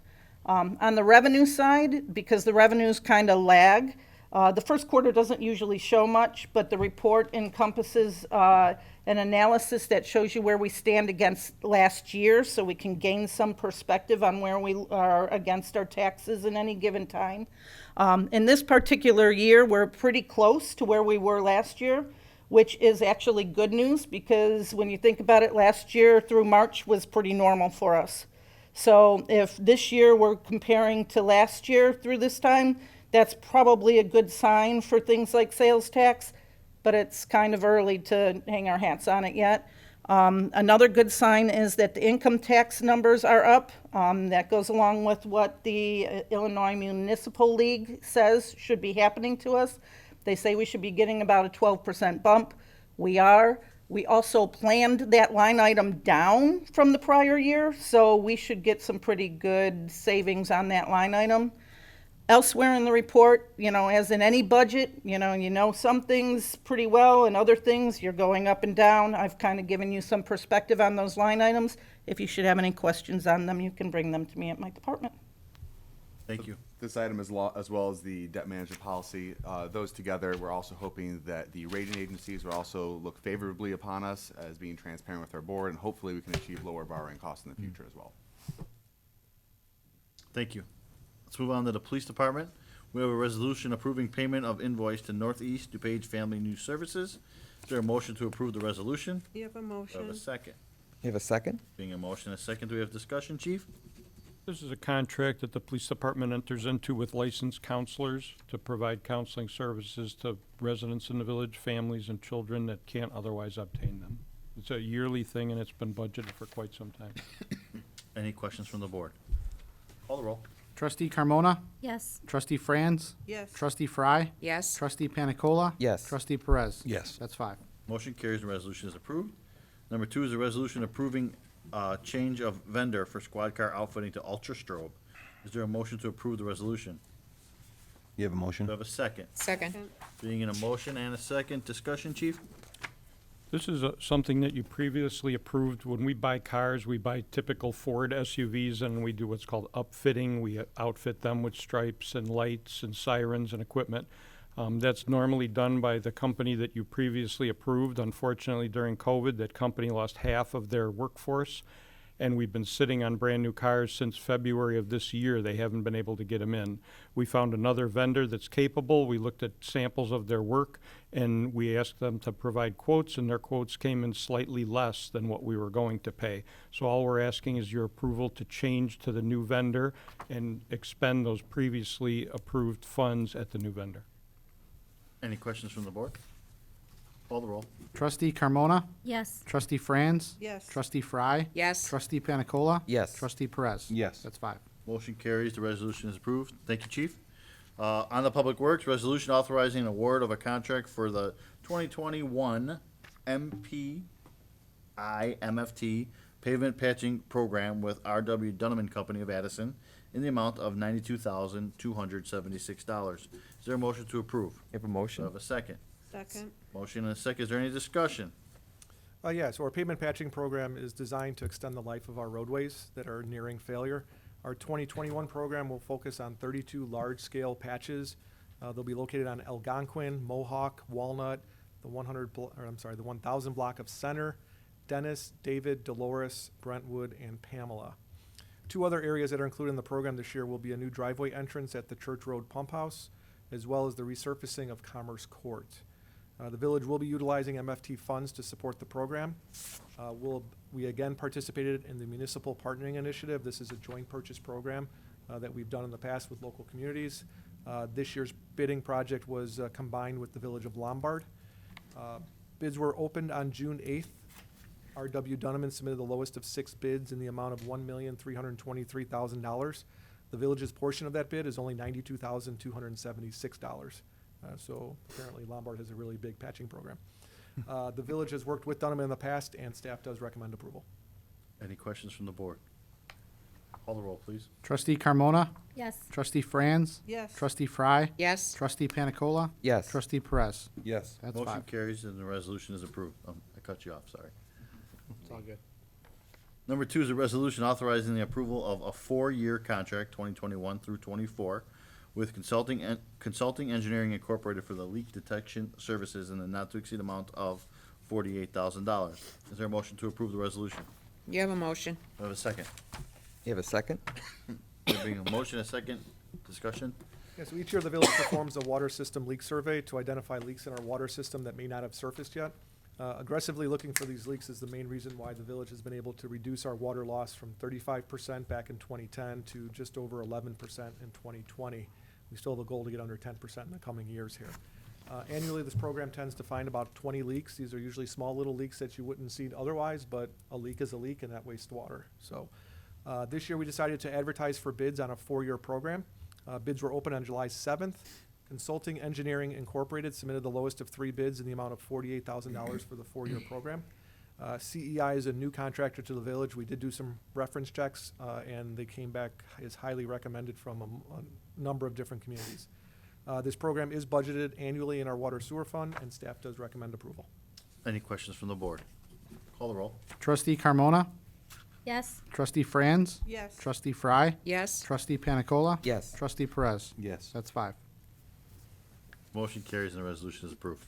On the revenue side, because the revenues kind of lag, the first quarter doesn't usually show much, but the report encompasses an analysis that shows you where we stand against last year so we can gain some perspective on where we are against our taxes in any given time. In this particular year, we're pretty close to where we were last year, which is actually good news because when you think about it, last year through March was pretty normal for us. So if this year we're comparing to last year through this time, that's probably a good sign for things like sales tax, but it's kind of early to hang our hats on it yet. Another good sign is that the income tax numbers are up. That goes along with what the Illinois Municipal League says should be happening to us. They say we should be getting about a 12% bump. We are. We also planned that line item down from the prior year, so we should get some pretty good savings on that line item. Elsewhere in the report, as in any budget, some things pretty well and other things you're going up and down. I've kind of given you some perspective on those line items. If you should have any questions on them, you can bring them to me at my department. Thank you. This item as well as the debt management policy, those together, we're also hoping that the rating agencies will also look favorably upon us as being transparent with our board, and hopefully we can achieve lower borrowing costs in the future as well. Thank you. Let's move on to the police department. We have a resolution approving payment of invoice to Northeast Dupage Family News Services. Is there a motion to approve the resolution? You have a Do I have motion? a second? You have a second? Being a motion, a second, do we have discussion, chief? This is a contract that the police department enters into with licensed counselors to provide counseling services to residents in the village, families and children that can't otherwise obtain them. It's a yearly thing and it's been budgeted for quite some time. Any questions from the board? Call the roll. Trustee Carmona? Yes. Trustee Franz? Yes. Trustee Fry? Yes. Trustee Panicola? Yes. Trustee Perez? Yes. That's 5. Motion carries and resolution is approved. Number 2 is a resolution approving change of vendor for squad car outfitting to Ultra Strobe. Is there a motion to approve the resolution? You have a motion? Do I have a second? Second. Being in a motion and a second, discussion, chief? This is something that you previously approved. When we buy cars, we buy typical Ford SUVs, and we do what's called upfitting. We outfit them with stripes and lights and sirens and equipment. That's normally done by the company that you previously approved. Unfortunately, during COVID, that company lost half of their workforce, and we've been sitting on brand-new cars since February of this year. They haven't been able to get them in. We found another vendor that's capable. We looked at samples of their work, and we asked them to provide quotes, and their quotes came in slightly less than what we were going to pay. So all we're asking is your approval to change to the new vendor and expend those previously approved funds at the new vendor. Any questions from the board? Call the roll. Trustee Carmona? Yes. Trustee Franz? Yes. Trustee Fry? Yes. Trustee Panicola? Yes. Trustee Perez? Yes. That's 5. Motion carries. The resolution is approved. Thank you, Chief. On the Public Works, resolution authorizing an award of a contract for the 2021 MFT pavement patching program with R.W. Dunham and Company of Addison in the amount of $92,276. Is there a motion to approve? You have a Do I motion? have a second? Second. Motion and a second. Is there any discussion? Yeah, so our pavement patching program is designed to extend the life of our roadways that are nearing failure. Our 2021 program will focus on 32 large-scale patches. They'll be located on Algonquin, Mohawk, Walnut, the 1000 block of Center, Dennis, David, Dolores, Brentwood, and Pamela. 2 other areas that are included in the program this year will be a new driveway entrance at the Church Road Pump House, as well as the resurfacing of Commerce Court. The village will be utilizing MFT funds to support the program. We again participated in the Municipal Partnering Initiative. This is a joint purchase program that we've done in the past with local communities. This year's bidding project was combined with the Village of Lombard. Bids were opened on June 8th. R.W. Dunham submitted the lowest of 6 bids in the amount of $1,323,000. The village's portion of that bid is only $92,276. So apparently Lombard has a really big patching program. The village has worked with Dunham in the past, and staff does recommend approval. Any questions from the board? Call the roll, please. Trustee Carmona? Yes. Trustee Franz? Yes. Trustee Fry? Yes. Trustee Panicola? Yes. Trustee Perez? Yes. That's Motion 5. carries and the resolution is approved. I cut you off, sorry. It's all good. Number 2 is a resolution authorizing the approval of a 4-year contract, 2021 through 24, with Consulting Engineering Incorporated for the leak detection services in the not-to-exceed amount of $48,000. Is there a motion to approve the resolution? You have a motion. Do I have a second? You have a second? There being a motion, a second, discussion? Yeah, so each year the village performs a water system leak survey to identify leaks in our water system that may not have surfaced yet. Aggressively looking for these leaks is the main reason why the village has been able to reduce our water loss from 35% back in 2010 to just over 11% in 2020. We still have a goal to get under 10% in the coming years here. Annually, this program tends to find about 20 leaks. These are usually small little leaks that you wouldn't see otherwise, but a leak is a leak and that wastes water. So this year we decided to advertise for bids on a 4-year program. Bids were open on July 7th. Consulting Engineering Incorporated submitted the lowest of 3 bids in the amount of $48,000 for the 4-year program. CEI is a new contractor to the village. We did do some reference checks, and they came back as highly recommended from a number of different communities. This program is budgeted annually in our water sewer fund, and staff does recommend approval. Any questions from the board? Call the roll. Trustee Carmona? Yes. Trustee Franz? Yes. Trustee Fry? Yes. Trustee Panicola? Yes. Trustee Perez? Yes. That's 5. Motion carries and the resolution is approved.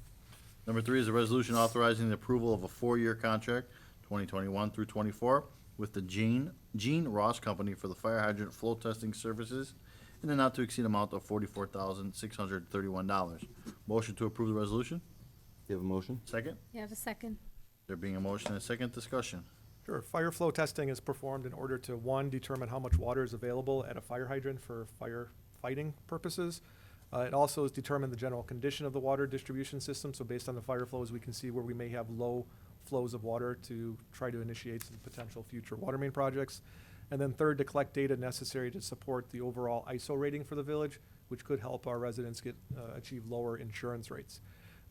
Number 3 is a resolution authorizing the approval of a 4-year contract, 2021 through 24, with the Gene Ross Company for the fire hydrant flow testing services in the not-to-exceed amount of $44,631. Motion to approve the resolution? You have a motion? Second? You have a second. There being a motion and a second, discussion. Sure. Fire flow testing is performed in order to, 1, determine how much water is available at a fire hydrant for fire fighting purposes. It also is determined the general condition of the water distribution system. So based on the fire flows, we can see where we may have low flows of water to try to initiate some potential future water main projects. And then 3rd, to collect data necessary to support the overall ISO rating for the village, which could help our residents achieve lower insurance rates.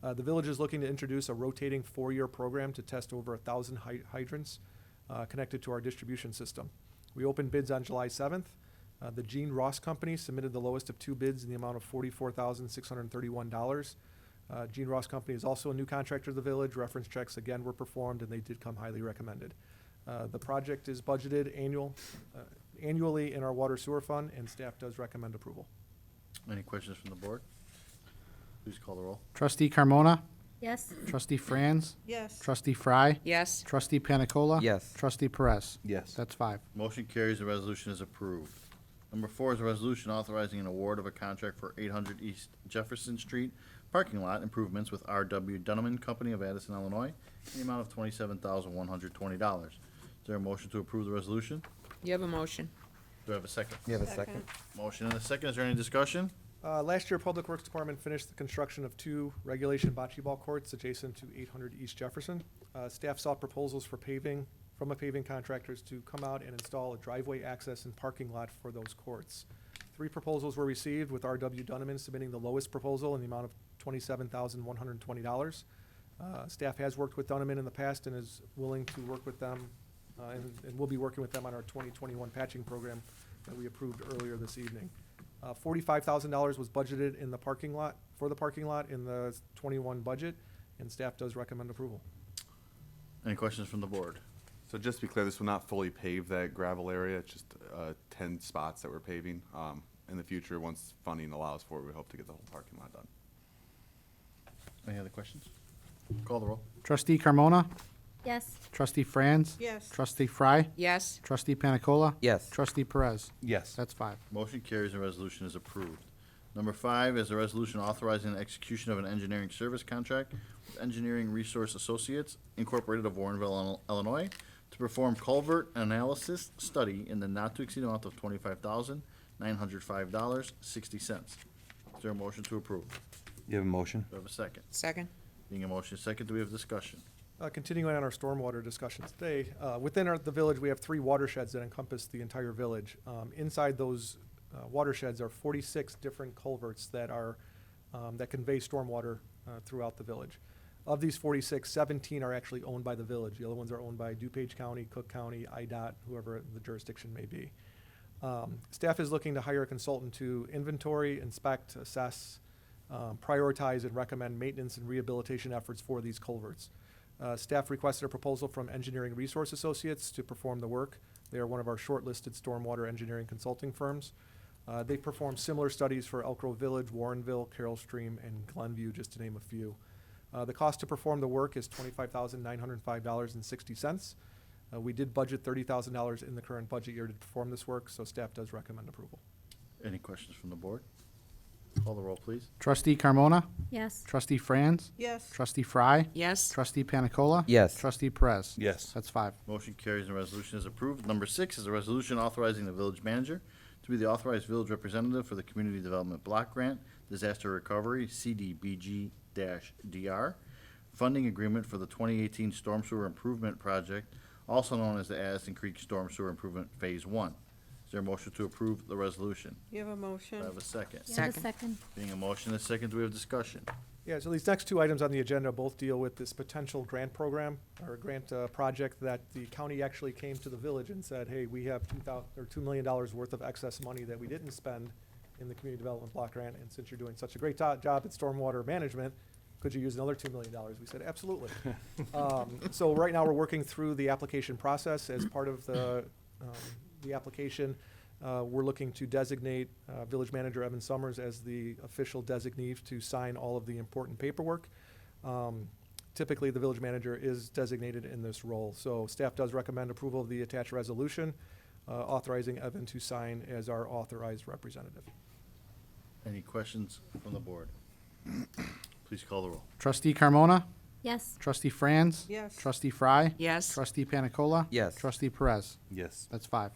The village is looking to introduce a rotating 4-year program to test over 1,000 hydrants connected to our distribution system. We opened bids on July 7th. The Gene Ross Company submitted the lowest of 2 bids in the amount of $44,631. Gene Ross Company is also a new contractor to the village. Reference checks again were performed and they did come highly recommended. The project is budgeted annually in our water sewer fund, and staff does recommend approval. Any questions from the board? Please call the roll. Trustee Carmona? Yes. Trustee Franz? Yes. Trustee Fry? Yes. Trustee Panicola? Yes. Trustee Perez? Yes. That's 5. Motion carries, the resolution is approved. Number 4 is a resolution authorizing an award of a contract for 800 East Jefferson Street parking lot improvements with R.W. Dunham Company of Addison, Illinois, in the amount of $27,120. Is there a motion to approve the resolution? You have a motion. Do I have a second? You have a second? Motion and a second. Is there any discussion? Last year, Public Works Department finished the construction of 2 regulation bocce ball courts adjacent to 800 East Jefferson. Staff sought proposals for paving from a paving contractors to come out and install a driveway access and parking lot for those courts. 3 proposals were received, with R.W. Dunham submitting the lowest proposal in the amount of $27,120. Staff has worked with Dunham in the past and is willing to work with them, and we'll be working with them on our 2021 patching program that we approved earlier this evening. $45,000 was budgeted in the parking lot, for the parking lot in the 21 budget, and staff does recommend approval. Any questions from the board? So just to be clear, this will not fully pave that gravel area. It's just 10 spots that we're paving. In the future, once funding allows for it, we hope to get the whole parking lot done. Any other questions? Call the roll. Trustee Carmona? Yes. Trustee Franz? Yes. Trustee Fry? Yes. Trustee Panicola? Yes. Trustee Perez? Yes. That's 5. Motion carries and resolution is approved. Number 5 is a resolution authorizing the execution of an engineering service contract with Engineering Resource Associates Incorporated of Warrenville, Illinois, to perform culvert analysis study in the not-to-exceed amount of $25,905.60. Is there a motion to approve? You have a motion? Do I have a second? Second. Being a motion second, do we have discussion? Continuing on our stormwater discussion today, within the village, we have 3 watersheds that encompass the entire village. Inside those watersheds are 46 different culverts that are, that convey stormwater throughout the village. Of these 46, 17 are actually owned by the village. The other ones are owned by Dupage County, Cook County, IDOT, whoever the jurisdiction may be. Staff is looking to hire a consultant to inventory, inspect, assess, prioritize, and recommend maintenance and rehabilitation efforts for these culverts. Staff requested a proposal from Engineering Resource Associates to perform the work. They are one of our shortlisted stormwater engineering consulting firms. They perform similar studies for Elk Grove Village, Warrenville, Carroll Stream, and Glenview, just to name a few. The cost to perform the work is $25,905.60. We did budget $30,000 in the current budget year to perform this work, so staff does recommend approval. Any questions from the board? Call the roll, please. Trustee Carmona? Yes. Trustee Franz? Yes. Trustee Fry? Yes. Trustee Panicola? Yes. Trustee Perez? Yes. That's 5. Motion carries and resolution is approved. Number 6 is a resolution authorizing the village manager to be the authorized village representative for the Community Development Block Grant Disaster Recovery Cdbg-Dr funding agreement for the 2018 Storm Sewer Improvement Project, also known as the Addison Creek Storm Sewer Improvement Phase 1. Is there a motion to approve the resolution? You have a motion? Do I have a second? Second. Being a motion and a second, do we have discussion? Yeah, so these next 2 items on the agenda both deal with this potential grant program or grant project that the county actually came to the village and said, hey, we have $2 million worth of excess money that we didn't spend in the Community Development Block Grant, and since you're doing such a great job at stormwater management, could you use another $2 million? We said, absolutely. So right now, we're working through the application process. As part of the application, we're looking to designate Village Manager Evan Summers as the official designee to sign all of the important paperwork. Typically, the village manager is designated in this role. So staff does recommend approval of the attached resolution, authorizing Evan to sign as our authorized representative. Any questions from the board? Please call the roll. Trustee Carmona? Yes. Trustee Franz? Yes. Trustee Fry? Yes. Trustee Panicola? Yes. Trustee Perez? Yes. That's 5.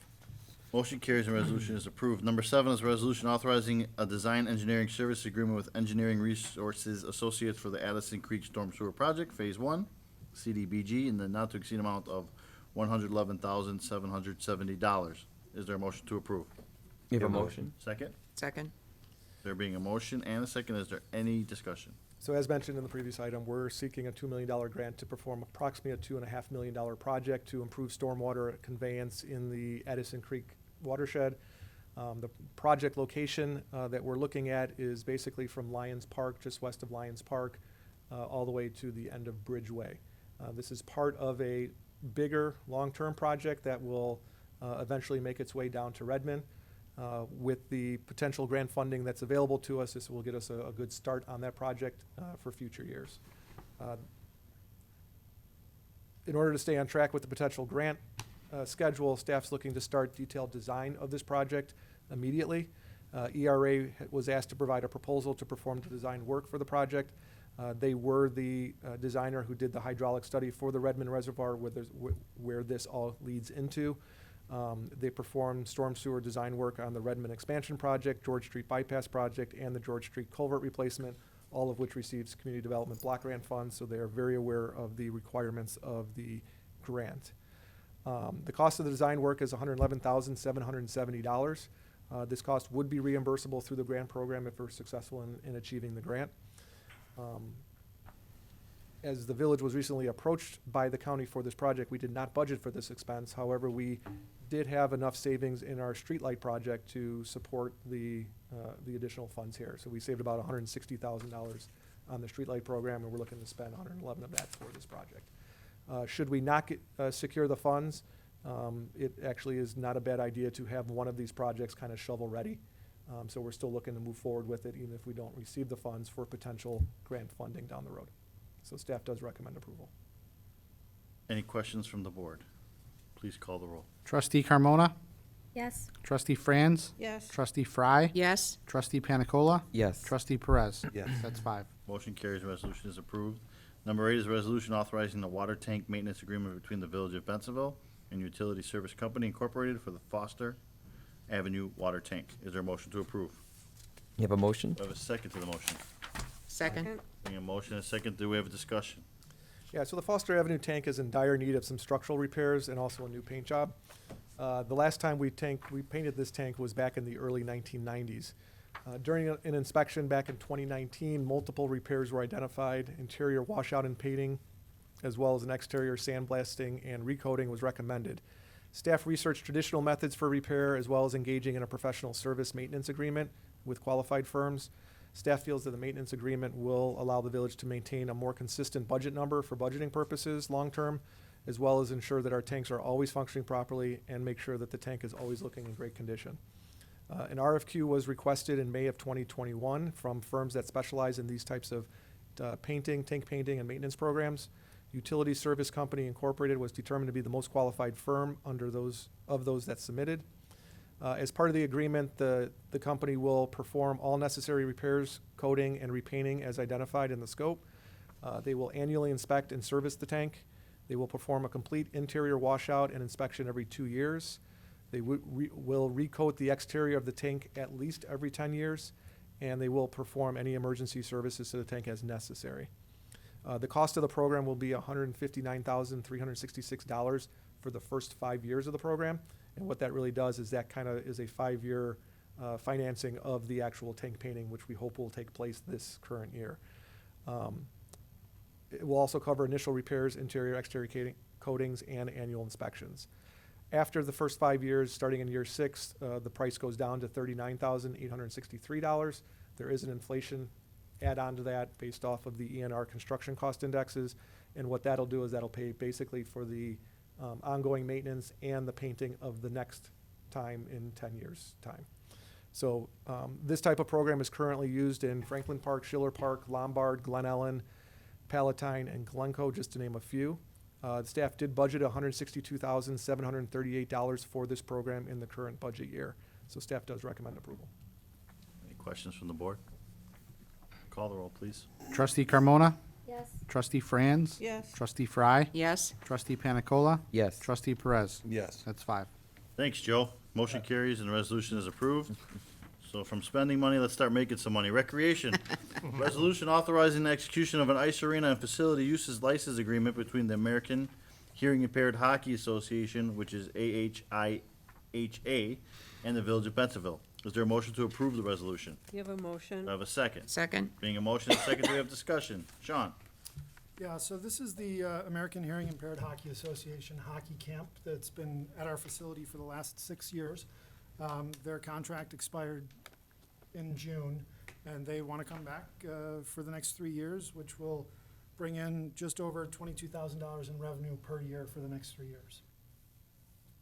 Motion carries and resolution is approved. Number 7 is a resolution authorizing a design engineering service agreement with Engineering Resources Associates for the Addison Creek Storm Sewer Project, Phase 1, CDBG, in the not-to-exceed amount of $111,770. Is there a motion to approve? You have a motion? Second? Second. There being a motion and a second, is there any discussion? So as mentioned in the previous item, we're seeking a $2 million grant to perform approximately a $2.5 million project to improve stormwater conveyance in the Addison Creek watershed. The project location that we're looking at is basically from Lions Park, just west of Lions Park, all the way to the end of Bridgeway. This is part of a bigger, long-term project that will eventually make its way down to Redmond. With the potential grant funding that's available to us, this will get us a good start on that project for future years. In order to stay on track with the potential grant schedule, staff's looking to start detailed design of this project immediately. ERA was asked to provide a proposal to perform the design work for the project. They were the designer who did the hydraulic study for the Redmond Reservoir where this all leads into. They performed storm sewer design work on the Redmond Expansion Project, George Street Bypass Project, and the George Street Culvert Replacement, all of which receives Community Development Block Grant funds, so they are very aware of the requirements of the grant. The cost of the design work is $111,770. This cost would be reimbursable through the grant program if we're successful in achieving the grant. As the village was recently approached by the county for this project, we did not budget for this expense. However, we did have enough savings in our streetlight project to support the additional funds here. So we saved about $160,000 on the streetlight program, and we're looking to spend $111,000 of that for this project. Should we not secure the funds, it actually is not a bad idea to have one of these projects kind of shovel ready. So we're still looking to move forward with it, even if we don't receive the funds for potential grant funding down the road. So staff does recommend approval. Any questions from the board? Please call the roll. Trustee Carmona? Yes. Trustee Franz? Yes. Trustee Fry? Yes. Trustee Panicola? Yes. Trustee Perez? Yes. That's 5. Motion carries, resolution is approved. Number 8 is a resolution authorizing the water tank maintenance agreement between the Village of Bensenville and Utility Service Company Incorporated for the Foster Avenue water tank. Is there a motion to approve? You have a motion? Do I have a second to the motion? Second. Being a motion and a second, do we have a discussion? Yeah, so the Foster Avenue tank is in dire need of some structural repairs and also a new paint job. The last time we painted this tank was back in the early 1990s. During an inspection back in 2019, multiple repairs were identified. Interior washout and painting, as well as an exterior sandblasting and recoating was recommended. Staff researched traditional methods for repair, as well as engaging in a professional service maintenance agreement with qualified firms. Staff feels that the maintenance agreement will allow the village to maintain a more consistent budget number for budgeting purposes long-term, as well as ensure that our tanks are always functioning properly and make sure that the tank is always looking in great condition. An RFQ was requested in May of 2021 from firms that specialize in these types of painting, tank painting, and maintenance programs. Utility Service Company Incorporated was determined to be the most qualified firm under those that submitted. As part of the agreement, the company will perform all necessary repairs, coating, and repainting as identified in the scope. They will annually inspect and service the tank. They will perform a complete interior washout and inspection every 2 years. They will recoat the exterior of the tank at least every 10 years, and they will perform any emergency services to the tank as necessary. The cost of the program will be $159,366 for the first 5 years of the program. And what that really does is that kind of is a 5-year financing of the actual tank painting, which we hope will take place this current year. It will also cover initial repairs, interior, exterior coatings, and annual inspections. After the first 5 years, starting in year 6, the price goes down to $39,863. There is an inflation add-on to that based off of the ENR construction cost indexes. And what that'll do is that'll pay basically for the ongoing maintenance and the painting of the next time in 10 years' time. So this type of program is currently used in Franklin Park, Schiller Park, Lombard, Glen Ellen, Palatine, and Glencoe, just to name a few. The staff did budget $162,738 for this program in the current budget year. So staff does recommend approval. Any questions from the board? Call the roll, please. Trustee Carmona? Yes. Trustee Franz? Yes. Trustee Fry? Yes. Trustee Panicola? Yes. Trustee Perez? Yes. That's 5. Thanks, Joe. Motion carries and the resolution is approved. So from spending money, let's start making some money. Recreation. Resolution authorizing the execution of an ice arena and facility uses license agreement between the American Hearing Impaired Hockey Association, which is AHIHA, and the Village of Bensenville. Is there a motion to approve the resolution? You have a motion? Do I have a second? Second. Being a motion and a second, do we have discussion? Sean? Yeah, so this is the American Hearing Impaired Hockey Association hockey camp that's been at our facility for the last 6 years. Their contract expired in June, and they want to come back for the next 3 years, which will bring in just over $22,000 in revenue per year for the next 3 years.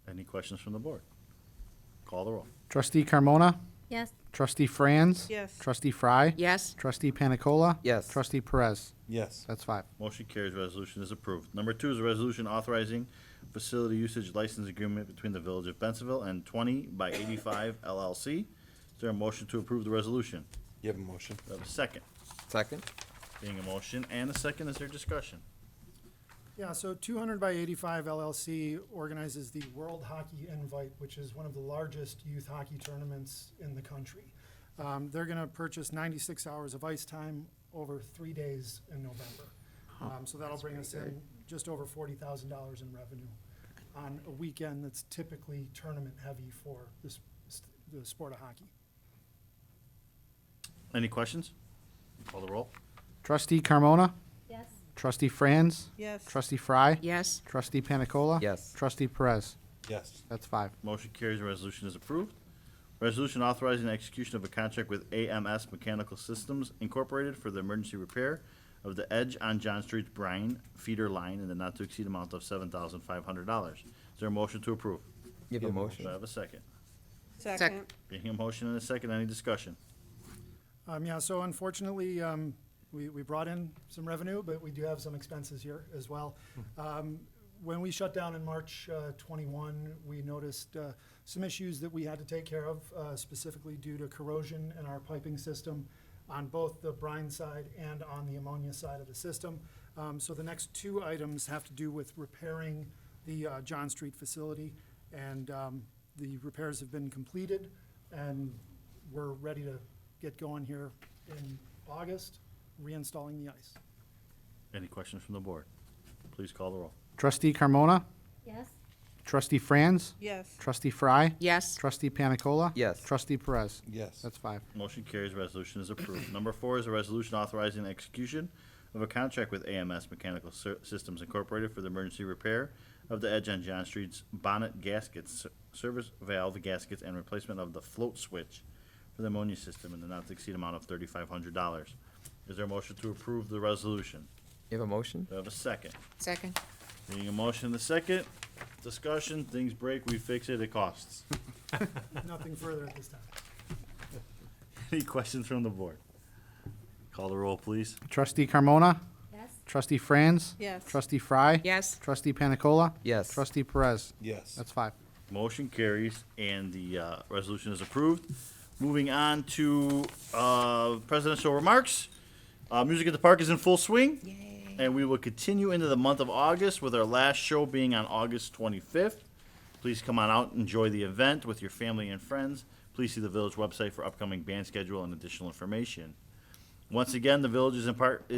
Any questions from the board? Call the roll. Trustee Carmona? Yes. Trustee Franz? Yes. Trustee Fry? Yes. Trustee Panicola? Yes. Trustee Perez? Yes. That's 5. Motion carries, resolution is approved. Number 2 is a resolution authorizing facility usage license agreement between the Village of Bensenville and 20/85 LLC. Is there a motion to approve the resolution? You have a motion. Do I have a second? Second? Being a motion and a second, is there discussion? Yeah, so 200/85 LLC organizes the World Hockey Invite, which is one of the largest youth hockey tournaments in the country. They're going to purchase 96 hours of ice time over 3 days in November. So that'll bring us in just over $40,000 in revenue on a weekend that's typically tournament heavy for the sport of hockey. Any questions? Call the roll. Trustee Carmona? Yes. Trustee Franz? Yes. Trustee Fry? Yes. Trustee Panicola? Yes. Trustee Perez? Yes. That's 5. Motion carries, the resolution is approved. Resolution authorizing the execution of a contract with AMS Mechanical Systems Incorporated for the emergency repair of the Edge on John Street's brine feeder line in the not-to-exceed amount of $7,500. Is there a motion to approve? You have a Do I motion. have a second? Second. Being a motion and a second, any discussion? Yeah, so unfortunately, we brought in some revenue, but we do have some expenses here as well. When we shut down in March 21, we noticed some issues that we had to take care of, specifically due to corrosion in our piping system on both the brine side and on the ammonia side of the system. So the next 2 items have to do with repairing the John Street facility, and the repairs have been completed, and we're ready to get going here in August, reinstalling the ice. Any questions from the board? Please call the roll. Trustee Carmona? Yes. Trustee Franz? Yes. Trustee Fry? Yes. Trustee Panicola? Yes. Trustee Perez? Yes. That's 5. Motion carries, resolution is approved. Number 4 is a resolution authorizing the execution of a contract with AMS Mechanical Systems Incorporated for the emergency repair of the Edge on John Street's bonnet gaskets, service valve gaskets, and replacement of the float switch for the ammonia system in the not-to-exceed amount of $3,500. Is there a motion to approve the resolution? You have a motion. Do I have a second? Second. Being a motion and a second, discussion, things break, we fix it, it costs. Nothing further at this time. Any questions from the board? Call the roll, please. Trustee Carmona? Yes. Trustee Franz? Yes. Trustee Fry? Yes. Trustee Panicola? Yes. Trustee Perez? Yes. That's 5. Motion carries, and the resolution is approved. Moving on to presidential remarks. Music at the Park is in full swing. And we will continue into the month of August with our last show being on August 25th. Please come on out and enjoy the event with your family and friends. Please see the village website for upcoming band schedule and additional information. Once again, the village is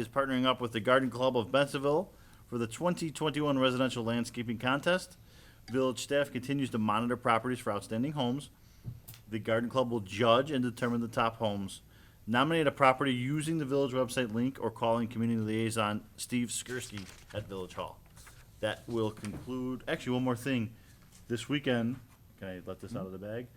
partnering up with the Garden Club of Bensenville for the 2021 Residential Landscaping Contest. Village staff continues to monitor properties for outstanding homes. The Garden Club will judge and determine the top homes. Nominate a property using the village website link or calling community liaison Steve Skursky at Village Hall. That will conclude, actually, one more thing. This weekend, can I let this out of the bag?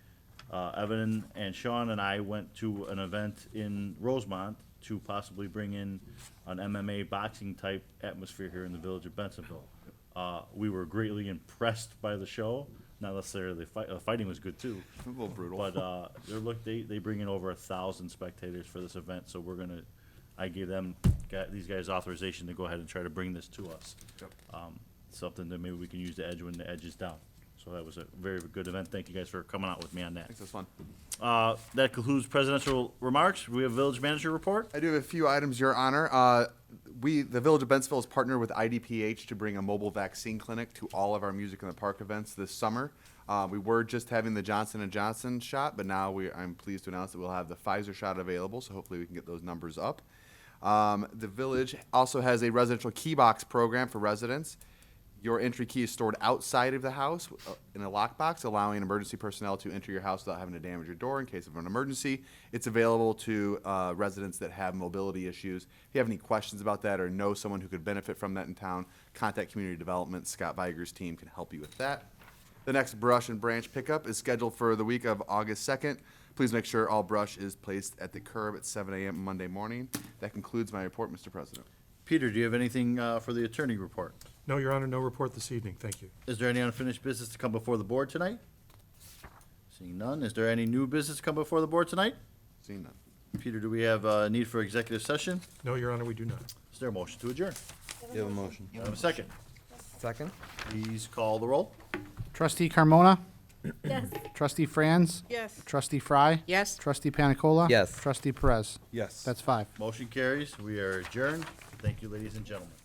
Evan and Sean and I went to an event in Rosemont to possibly bring in an MMA boxing type atmosphere here in the village of Bensenville. We were greatly impressed by the show. Not necessarily the fighting was good too. A little brutal. But they bring in over 1,000 spectators for this event, so I gave these guys authorization to go ahead and try to bring this to us. Yep. Something that maybe we can use the edge when the edge is down. So that was a very good event. Thank you guys for coming out with me on that. Thanks, that's fun. That concludes presidential remarks. We have village manager report. I do have a few items, Your Honor. The Village of Bensenville has partnered with IDPH to bring a mobile vaccine clinic to all of our Music in the Park events this summer. We were just having the Johnson & Johnson shot, but now I'm pleased to announce that we'll have the Pfizer shot available, so hopefully we can get those numbers up. The Village also has a residential key box program for residents. Your entry key is stored outside of the house in a lockbox, allowing emergency personnel to enter your house without having to damage your door in case of an emergency. It's available to residents that have mobility issues. If you have any questions about that or know someone who could benefit from that in town, contact Community Development. Scott Viger's team can help you with that. The next brush and branch pickup is scheduled for the week of August 2nd. Please make sure all brush is placed at the curb at 7 a.m. Monday morning. That concludes my report, Mr. President. Peter, do you have anything for the attorney report? No, Your Honor, no report this evening. Thank you. Is there any unfinished business to come before the board tonight? Seeing none, is there any new business to come before the board tonight? Seeing none. Peter, do we have a need for executive session? No, Your Honor, we do not. Is there a motion to adjourn? You have a motion. Do I have a second? Second? Please call the roll. Trustee Carmona? Yes. Trustee Franz? Yes. Trustee Fry? Yes. Trustee Panicola? Yes. Trustee Perez? Yes. That's 5. Motion carries. We are adjourned. Thank you, ladies and gentlemen.